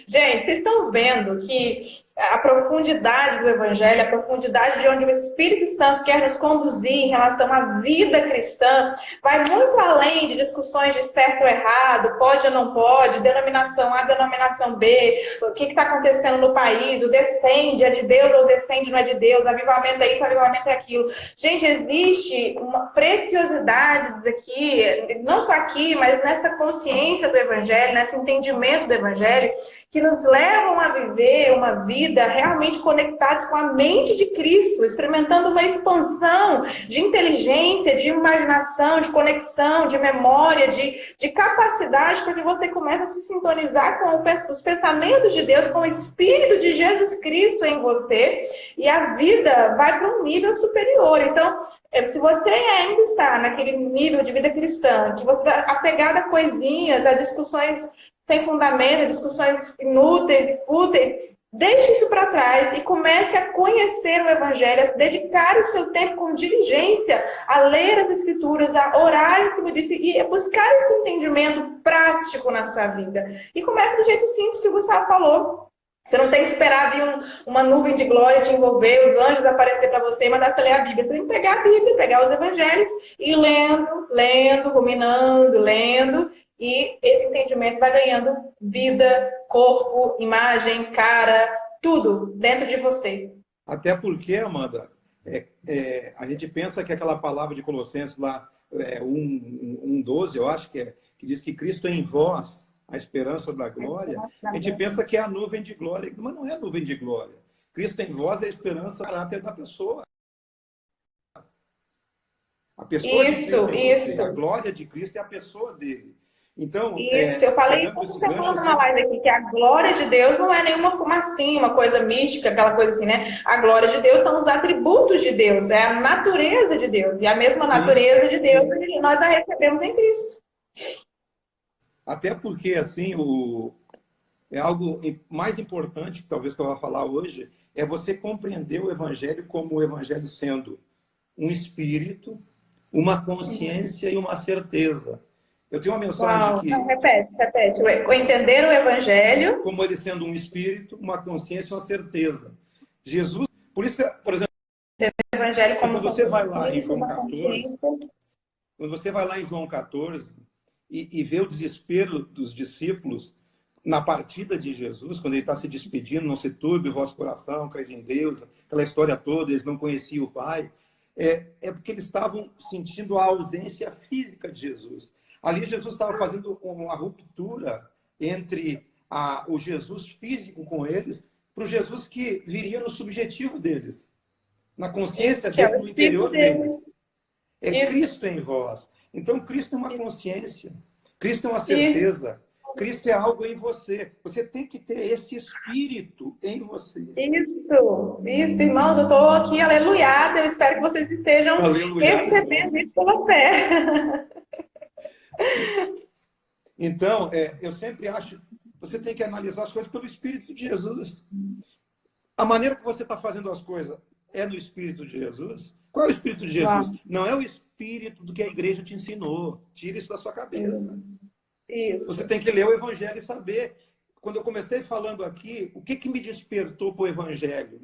Gente, vocês estão vendo que a profundidade do Evangelho, a profundidade de onde o Espírito Santo quer nos conduzir em relação à vida cristã, vai muito além de discussões de certo ou errado, pode ou não pode, denominação A, denominação B, o que está acontecendo no país, o descende é de Deus ou descende não é de Deus, avivamento é isso, avivamento é aquilo. Gente, existe uma preciosidades aqui, não só aqui, mas nessa consciência do Evangelho, nesse entendimento do Evangelho, que nos levam a viver uma vida realmente conectados com a mente de Cristo, experimentando uma expansão de inteligência, de imaginação, de conexão, de memória, de capacidade para que você comece a se sintonizar com os pensamentos de Deus, com o Espírito de Jesus Cristo em você, e a vida vai para um nível superior. Então, se você ainda está naquele nível de vida cristã, que você está apegado a coisinhas, a discussões sem fundamento, discussões inúteis e fúteis, deixe isso para trás e comece a conhecer o Evangelho, a dedicar o seu tempo com diligência a ler as Escrituras, a orar em cima disso e a buscar esse entendimento prático na sua vida. E comece do jeito simples que o Gustavo falou. Você não tem que esperar vir uma nuvem de glória te envolver, os anjos aparecer para você e mandar você ler a Bíblia. Você tem que pegar a Bíblia, pegar os Evangelhos e ir lendo, ruminando, lendo. E esse entendimento vai ganhando vida, corpo, imagem, cara, tudo dentro de você. Até porque, Amanda, a gente pensa que aquela palavra de Colossenses lá, 1:12, eu acho que diz que Cristo é em vós, a esperança da glória, a gente pensa que é a nuvem de glória, mas não é a nuvem de glória. Cristo em vós é a esperança do caráter da pessoa. A pessoa de Cristo em você, a glória de Cristo é a pessoa dele. Então, isso, eu falei isso você falou numa live aqui, que a glória de Deus não é nenhuma fumacinha, uma coisa mística, aquela coisa assim, né? A glória de Deus são os atributos de Deus, é a natureza de Deus. E a mesma natureza de Deus nós a recebemos em Cristo. Até porque, assim, é algo mais importante, talvez que eu vá falar hoje, é você compreender o Evangelho como o Evangelho sendo um espírito, uma consciência e uma certeza. Eu tenho uma mensagem que... Não, repete. Entender o Evangelho... Como ele sendo um espírito, uma consciência e uma certeza. Jesus... Por isso, por exemplo... O Evangelho como quando você vai lá em João 14... Quando você vai lá em João 14 e vê o desespero dos discípulos na partida de Jesus, quando ele está se despedindo, não se turbe o vosso coração, crede em Deus, aquela história toda, eles não conheciam o Pai, é porque eles estavam sentindo a ausência física de Jesus. Ali Jesus estava fazendo uma ruptura entre o Jesus físico com eles para o Jesus que viria no subjetivo deles, na consciência dele, no interior deles. É Cristo em vós. Então, Cristo é uma consciência, Cristo é uma certeza, Cristo é algo em você. Você tem que ter esse espírito em você. Isso, irmãos, eu estou aqui aleluiada, eu espero que vocês estejam recebendo isso pela fé. Então, eu sempre acho, você tem que analisar as coisas pelo Espírito de Jesus. A maneira que você está fazendo as coisas é no Espírito de Jesus? Qual é o Espírito de Jesus? Não é o Espírito do que a igreja te ensinou. Tira isso da sua cabeça. Isso. Você tem que ler o Evangelho e saber. Quando eu comecei falando aqui, o que me despertou para o Evangelho,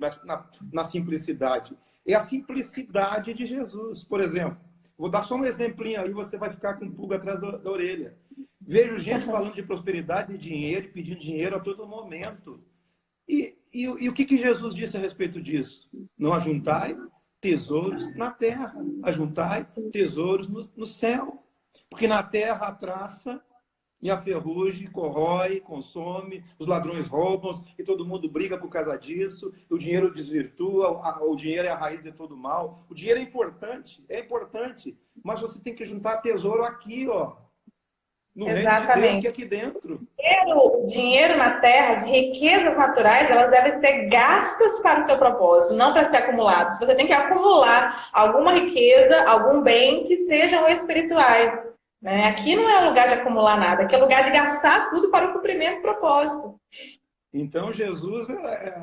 na simplicidade? é a simplicidade de Jesus. Por exemplo, vou dar só um exemplinho aí, você vai ficar com pulga atrás da orelha. Vejo gente falando de prosperidade e dinheiro, pedindo dinheiro a todo momento. E o que Jesus disse a respeito disso? Não ajuntai tesouros na terra, ajuntai tesouros no céu. Porque na terra a traça e a ferrugem corrói, consome, os ladrões roubam e todo mundo briga por causa disso, o dinheiro desvirtua, o dinheiro é a raiz de todo mal. O dinheiro é importante, mas você tem que juntar tesouro aqui, ó, no reino de Deus, que é aqui dentro. O dinheiro na terra, as riquezas naturais, elas devem ser gastas para o seu propósito, não para ser acumuladas. Você tem que acumular alguma riqueza, algum bem que sejam espirituais. Né? Aqui não é lugar de acumular nada, aqui é lugar de gastar tudo para o cumprimento do propósito. Então Jesus,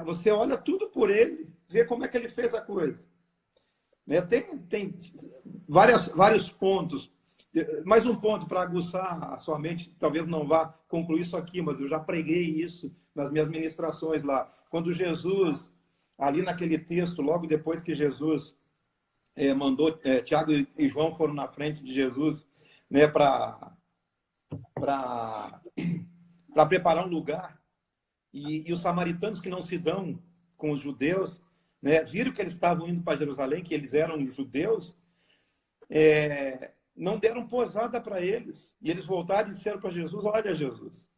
você olha tudo por ele, vê como é que ele fez a coisa. Tem vários pontos. Mais um ponto para aguçar a sua mente, talvez não vá concluir isso aqui, mas eu já preguei isso nas minhas ministrações lá. Quando Jesus, ali naquele texto, logo depois que Jesus mandou, Tiago e João foram na frente de Jesus, né, para preparar um lugar, e os samaritanos que não se dão com os judeus, né, viram que eles estavam indo para Jerusalém, que eles eram judeus, não deram posada para eles. E eles voltaram e disseram para Jesus: olha, Jesus,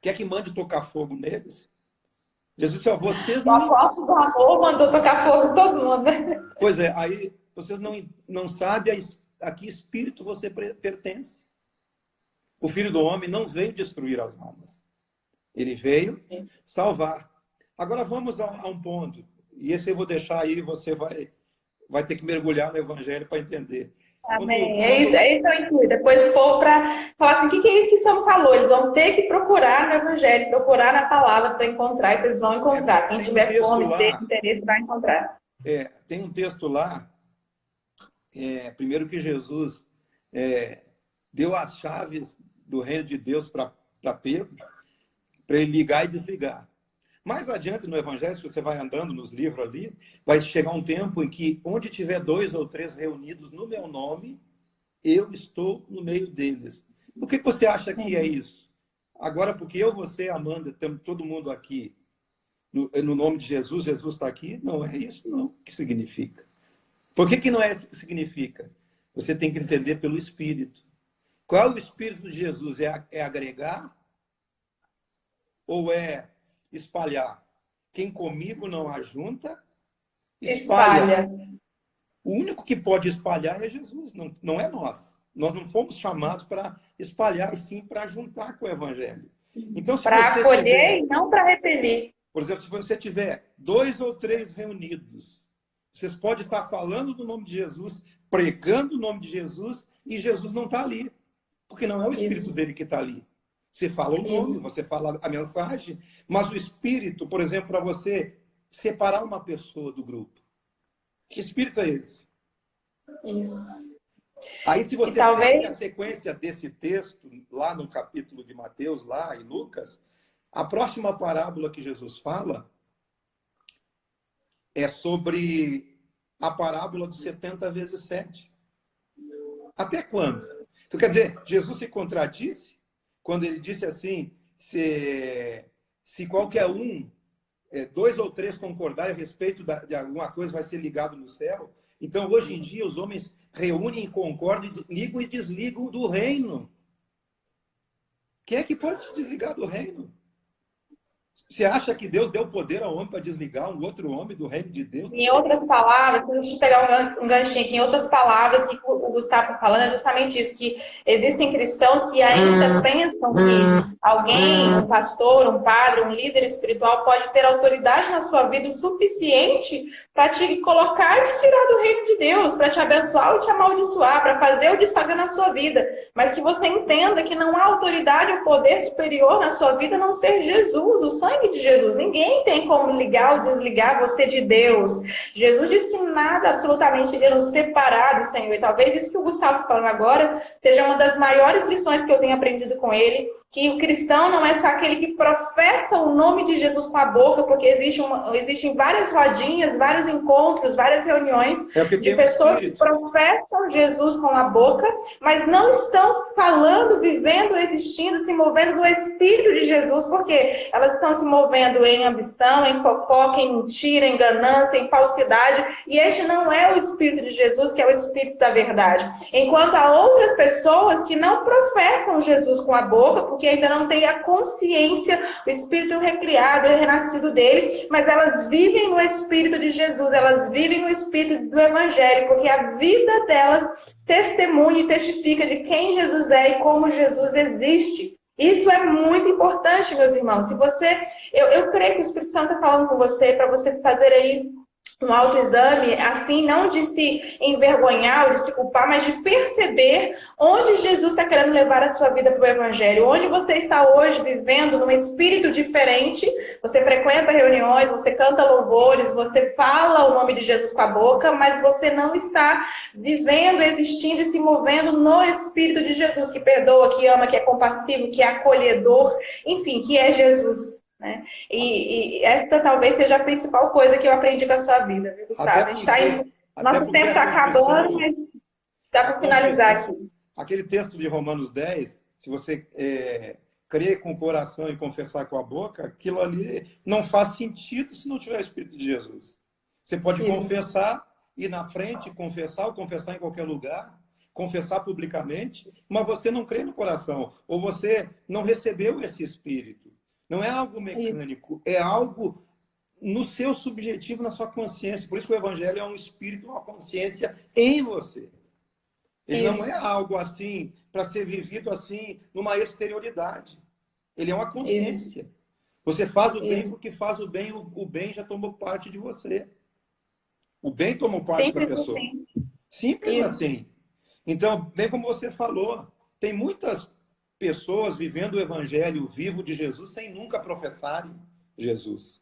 quer que mande tocar fogo neles? Jesus disse: vocês não... O apóstolo do amor mandou tocar fogo em todo mundo. Pois é, aí vocês não sabem a que espírito você pertence. O Filho do Homem não veio destruir as almas. Ele veio salvar. Agora vamos a um ponto. E esse eu vou deixar aí, você vai ter que mergulhar no Evangelho para entender. Amém. É isso o intuito. Depois, se for para falar assim, o que é isso que São falou? Eles vão ter que procurar no Evangelho, procurar na palavra para encontrar, e vocês vão encontrar. Quem tiver fome, sede, interesse, vai encontrar. Tem um texto lá, primeiro que Jesus deu as chaves do reino de Deus para Pedro, para ele ligar e desligar. Mais adiante no Evangelho, se você vai andando nos livros ali, vai chegar um tempo em que, onde tiver 2 ou 3 reunidos no meu nome, eu estou no meio deles. Por que você acha que é isso? Agora, porque eu, você, Amanda, temos todo mundo aqui, no nome de Jesus, Jesus está aqui? Não é isso, não. O que significa? Por que não é isso que significa? Você tem que entender pelo Espírito. Qual é o Espírito de Jesus? É agregar? Ou é espalhar? Quem comigo não ajunta, espalha. O único que pode espalhar é Jesus, não é nós. Nós não fomos chamados para espalhar, e sim para juntar com o Evangelho. Então, para acolher e não para repelir. Por exemplo, se você tiver 2 ou 3 reunidos, vocês podem estar falando do nome de Jesus, pregando o nome de Jesus, e Jesus não está ali. Porque não é o Espírito dele que está ali. Você fala o nome, você fala a mensagem, mas o Espírito, por exemplo, para você separar uma pessoa do grupo. Que Espírito é esse? Isso. Aí, se você segue a sequência desse texto, lá no capítulo de Mateus, lá em Lucas, a próxima parábola que Jesus fala é sobre a parábola dos 70 vezes 7. Até quando? Então, quer dizer, Jesus se contradisse quando ele disse assim, se qualquer 2 ou 3 concordarem a respeito de alguma coisa, vai ser ligado no céu. Então, hoje em dia, os homens reúnem, concordam, ligam e desligam do reino. Quem é que pode desligar do reino? Você acha que Deus deu poder ao homem para desligar um outro homem do reino de Deus? Em outras palavras, deixa eu pegar um ganchinho aqui, em outras palavras, o que o Gustavo está falando é justamente isso, que existem cristãos que ainda pensam que alguém, um pastor, um padre, um líder espiritual pode ter autoridade na sua vida o suficiente para te colocar e te tirar do reino de Deus, para te abençoar ou te amaldiçoar, para fazer ou desfazer na sua vida. Mas que você entenda que não há autoridade ou poder superior na sua vida a não ser Jesus, o sangue de Jesus. Ninguém tem como ligar ou desligar você de Deus. Jesus disse que nada absolutamente iria nos separar do Senhor. E talvez isso que o Gustavo está falando agora seja uma das maiores lições que eu tenho aprendido com ele, que o cristão não é só aquele que professa o nome de Jesus com a boca, porque existem várias rodinhas, vários vários encontros, várias reuniões de pessoas que professam Jesus com a boca, mas não estão falando, vivendo, existindo, se movendo no Espírito de Jesus, porque elas estão se movendo em ambição, em fofoca, em mentira, em ganância, em falsidade, e este não é o Espírito de Jesus, que é o Espírito da verdade. Enquanto há outras pessoas que não professam Jesus com a boca, porque ainda não têm a consciência, o Espírito recriado, renascido dele, mas elas vivem no Espírito de Jesus, elas vivem no Espírito do Evangelho, porque a vida delas testemunha e testifica de quem Jesus é e como Jesus existe. Isso é muito importante, meus irmãos. Se você, eu creio que o Espírito Santo está falando com você, para você fazer aí um autoexame, a fim não de se envergonhar ou de se culpar, mas de perceber onde Jesus está querendo levar a sua vida para o Evangelho, onde você está hoje vivendo num espírito diferente. Você frequenta reuniões, você canta louvores, você fala o nome de Jesus com a boca, mas você não está vivendo, existindo e se movendo no Espírito de Jesus, que perdoa, que ama, que é compassivo, que é acolhedor, enfim, que é Jesus. Né? E essa talvez seja a principal coisa que eu aprendi com a sua vida, viu, Gustavo? Nosso tempo está acabando, mas dá para finalizar aqui. Aquele texto de Romanos 10, se você crer com o coração e confessar com a boca, aquilo ali não faz sentido se não tiver o Espírito de Jesus. Você pode confessar, ir na frente, confessar, ou confessar em qualquer lugar, confessar publicamente, mas você não crê no coração, ou você não recebeu esse Espírito. Não é algo mecânico, é algo no seu subjetivo, na sua consciência. Por isso que o Evangelho é um espírito, uma consciência em você. Ele não é algo assim, para ser vivido assim, numa exterioridade. Ele é uma consciência. Você faz o bem porque faz o bem já tomou parte de você. O bem tomou parte da pessoa. Simples assim. Então, bem como você falou, tem muitas pessoas vivendo o Evangelho vivo de Jesus sem nunca professarem Jesus.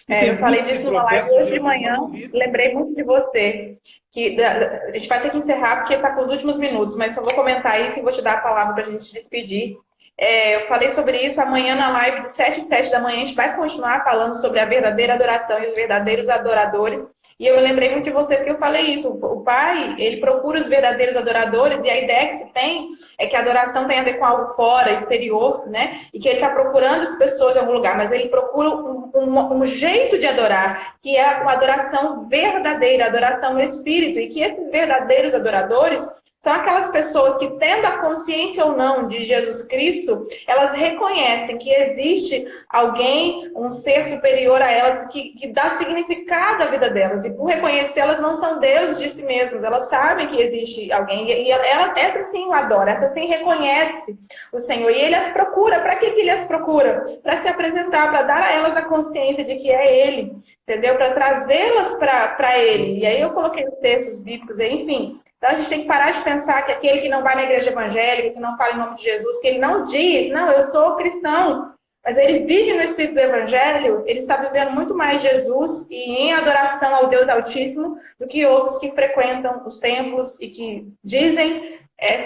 Eu falei disso numa live hoje de manhã, lembrei muito de você. Que a gente vai ter que encerrar porque está com os últimos minutos, mas só vou comentar isso e vou te dar a palavra para a gente se despedir. Eu falei sobre isso amanhã na live de 7 e 7 da manhã. A gente vai continuar falando sobre a verdadeira adoração e os verdadeiros adoradores. E eu lembrei muito de você porque eu falei isso. O Pai, ele procura os verdadeiros adoradores e a ideia que se tem é que a adoração tem a ver com algo fora, exterior, né? E que ele está procurando as pessoas em algum lugar, mas ele procura um jeito de adorar, que é uma adoração verdadeira, adoração no Espírito. E que esses verdadeiros adoradores são aquelas pessoas que, tendo a consciência ou não de Jesus Cristo, elas reconhecem que existe alguém, um ser superior a elas, que dá significado à vida delas. E por reconhecer, elas não são deuses de si mesmas. Elas sabem que existe alguém. E essa sim o adora, essa sim reconhece o Senhor. E ele as procura. Para que ele as procura? Para se apresentar, para dar a elas a consciência de que é ele. Entendeu? Para trazê-las para ele. E aí eu coloquei os textos bíblicos aí, enfim. Então, a gente tem que parar de pensar que aquele que não vai na igreja evangélica, que não fala em nome de Jesus, que ele não diz, não, eu sou cristão, mas ele vive no Espírito do Evangelho, ele está vivendo muito mais Jesus e em adoração ao Deus Altíssimo do que outros que frequentam os templos e que dizem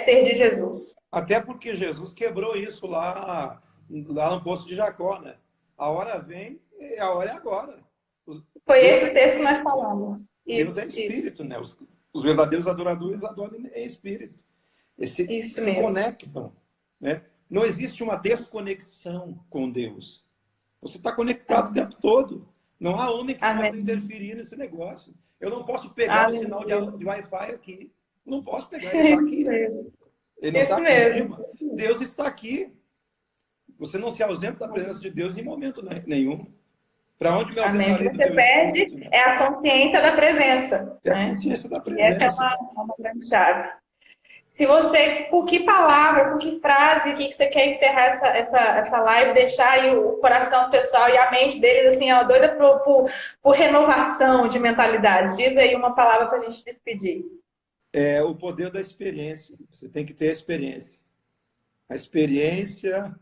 ser de Jesus. Até porque Jesus quebrou isso lá no Poço de Jacó, né? A hora vem, a hora é agora. Foi esse texto que nós falamos. Deus é Espírito, né? Os verdadeiros adoradores adoram em espírito. Se conectam. Né? Não existe uma desconexão com Deus. Você está conectado o tempo todo. Não há homem que possa interferir nesse negócio. Eu não posso pegar o sinal de Wi-Fi aqui. Não posso pegar, ele está aqui. Ele não está aqui em cima. Deus está aqui. Você não se ausenta da presença de Deus em momento nenhum. Para onde me ausentarei do Deus? Você perde a consciência da presença. É a consciência da presença. Essa é uma grande chave. Se você, por que palavra, por que frase que você quer encerrar essa live, deixar aí o coração pessoal e a mente deles assim, ó, doida por renovação de mentalidade. Diz aí uma palavra para a gente despedir. É o poder da experiência. Você tem que ter a experiência. A experiência,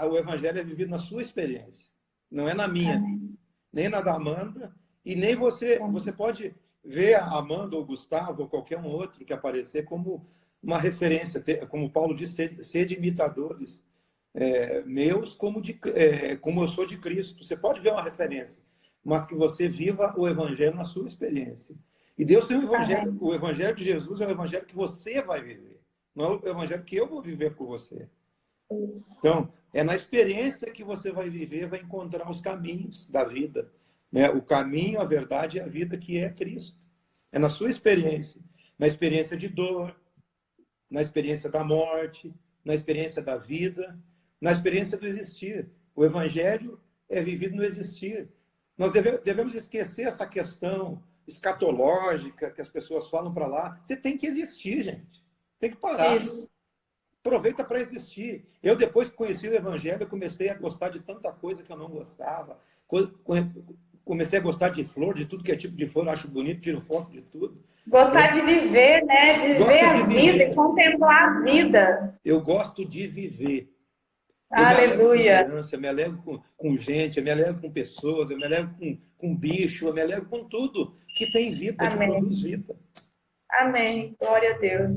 o evangelho é vivido na sua experiência. Não é na minha, nem na da Amanda, e nem você. Você pode ver a Amanda ou o Gustavo ou qualquer um outro que aparecer como uma referência, como Paulo diz, ser de imitadores meus como eu sou de Cristo. Você pode ver uma referência, mas que você viva o evangelho na sua experiência. E Deus tem Amém. o evangelho de Jesus é o evangelho que você vai viver, não é o evangelho que eu vou viver por você. Isso. Então, é na experiência que você vai viver, vai encontrar os caminhos da vida, né? O caminho, a verdade e a vida que é Cristo. É na sua experiência, na experiência de dor, na experiência da morte, na experiência da vida, na experiência do existir. O evangelho é vivido no existir. Nós devemos esquecer essa questão escatológica que as pessoas falam para lá. Você tem que existir, gente. Tem que parar. Isso. Aproveita para existir. Eu, depois que conheci o evangelho, eu comecei a gostar de tanta coisa que eu não gostava. Comecei a gostar de flor, de tudo que é tipo de flor. Eu acho bonito, tiro foto de tudo. Gostar de viver, né? Viver a vida e contemplar a vida. Eu gosto de viver. Aleluia. Eu me alegro com gente, eu me alegro com pessoas, eu me alegro com bicho, eu me alegro com tudo que tem vida, Amém. que produz vida. Amém. Glória a Deus.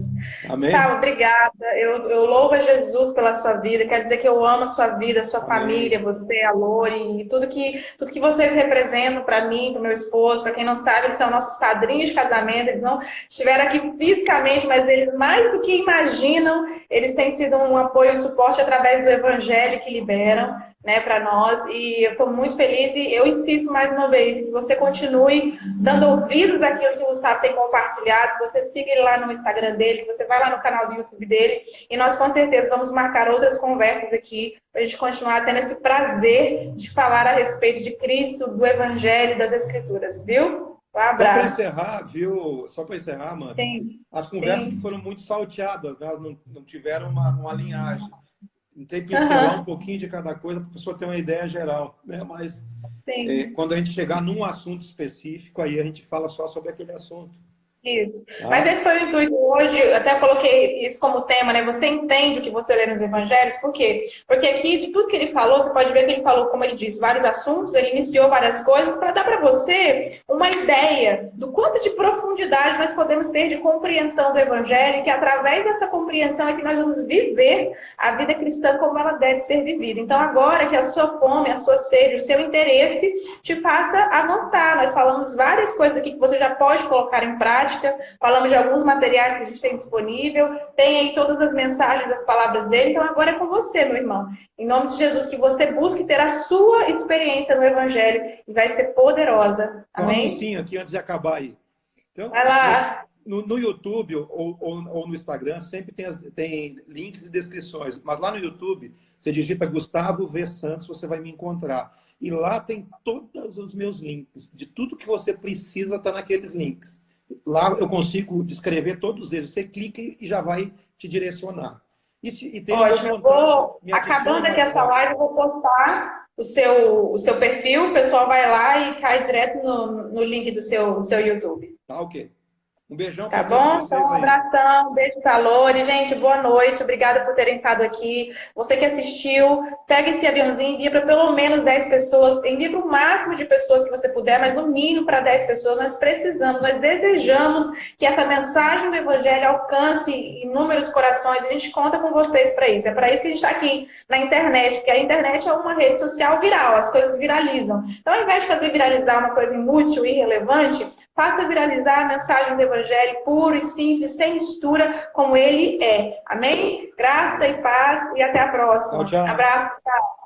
Amém. Tá, obrigada. Eu louvo a Jesus pela sua vida. Quero dizer que eu amo a sua vida, a sua Amém. família, você, a Lore, e tudo que vocês representam para mim, para meu esposo. Para quem não sabe, eles são nossos padrinhos de casamento. Eles não estiveram aqui fisicamente, mas eles, mais do que imaginam, eles têm sido um apoio e suporte através do evangelho que liberam, né, para nós, e eu estou muito feliz e eu insisto mais uma vez que você continue dando ouvidos àquilo que o Gustavo tem compartilhado, que você siga ele lá no Instagram dele, que você vai lá no canal do YouTube dele, e nós com certeza vamos marcar outras conversas aqui para a gente continuar tendo esse prazer de falar a respeito de Cristo, do Evangelho, das Escrituras, viu? Um abraço. Só para encerrar, mano, Sim. as conversas que foram muito salteadas, né? Elas não tiveram uma linhagem. Tem que ensinar um pouquinho de cada coisa para a pessoa ter uma ideia geral, né? Mas quando a gente chegar num assunto específico, aí a gente fala só sobre aquele assunto. Isso. Mas esse foi o intuito hoje, até coloquei isso como tema, né? Você entende o que você lê nos evangelhos? Por quê? Porque aqui, de tudo que ele falou, você pode ver que ele falou, como ele disse, vários assuntos, ele iniciou várias coisas para dar para você uma ideia do quanto de profundidade nós podemos ter de compreensão do evangelho, e que através dessa compreensão é que nós vamos viver a vida cristã como ela deve ser vivida. Então, agora que a sua fome, a sua sede, o seu interesse te faça avançar. Nós falamos várias coisas aqui que você já pode colocar em prática. Falamos de alguns materiais que a gente tem disponível, tem aí todas as mensagens, as palavras dele, então agora é com você, meu irmão. Em nome de Jesus, que você busque ter a sua experiência no Evangelho e vai ser poderosa. Amém? Sim, aqui antes de acabar aí. Então, vai lá. No YouTube ou no Instagram sempre tem links e descrições, mas lá no YouTube você digita Gustavo V. Santos, você vai me encontrar. E lá tem todos os meus links, de tudo que você precisa está naqueles links. Lá eu consigo descrever todos eles. Você clica e já vai te direcionar. E tem ótimo, eu vou, acabando aqui essa live, eu vou postar o seu perfil, o pessoal vai lá e cai direto no link do seu YouTube. Tá, ok. Um beijão tá para todos bom? vocês Então, um aí. abração, um beijo pra Lore. Gente, boa noite, obrigada por terem estado aqui. Você que assistiu, pega esse aviãozinho, envia para pelo menos 10 pessoas, envia para o máximo de pessoas que você puder, mas no mínimo para 10 pessoas. Nós precisamos, nós desejamos que essa mensagem do Evangelho alcance inúmeros corações. A gente conta com vocês para isso. É para isso que a gente está aqui na internet, porque a internet é uma rede social viral, as coisas viralizam. Então, ao invés de fazer viralizar uma coisa inútil e irrelevante, faça viralizar a mensagem do Evangelho puro e simples, sem mistura, como ele é. Amém? Graça e paz e até a próxima. Tchau, tchau. Abraço, tchau.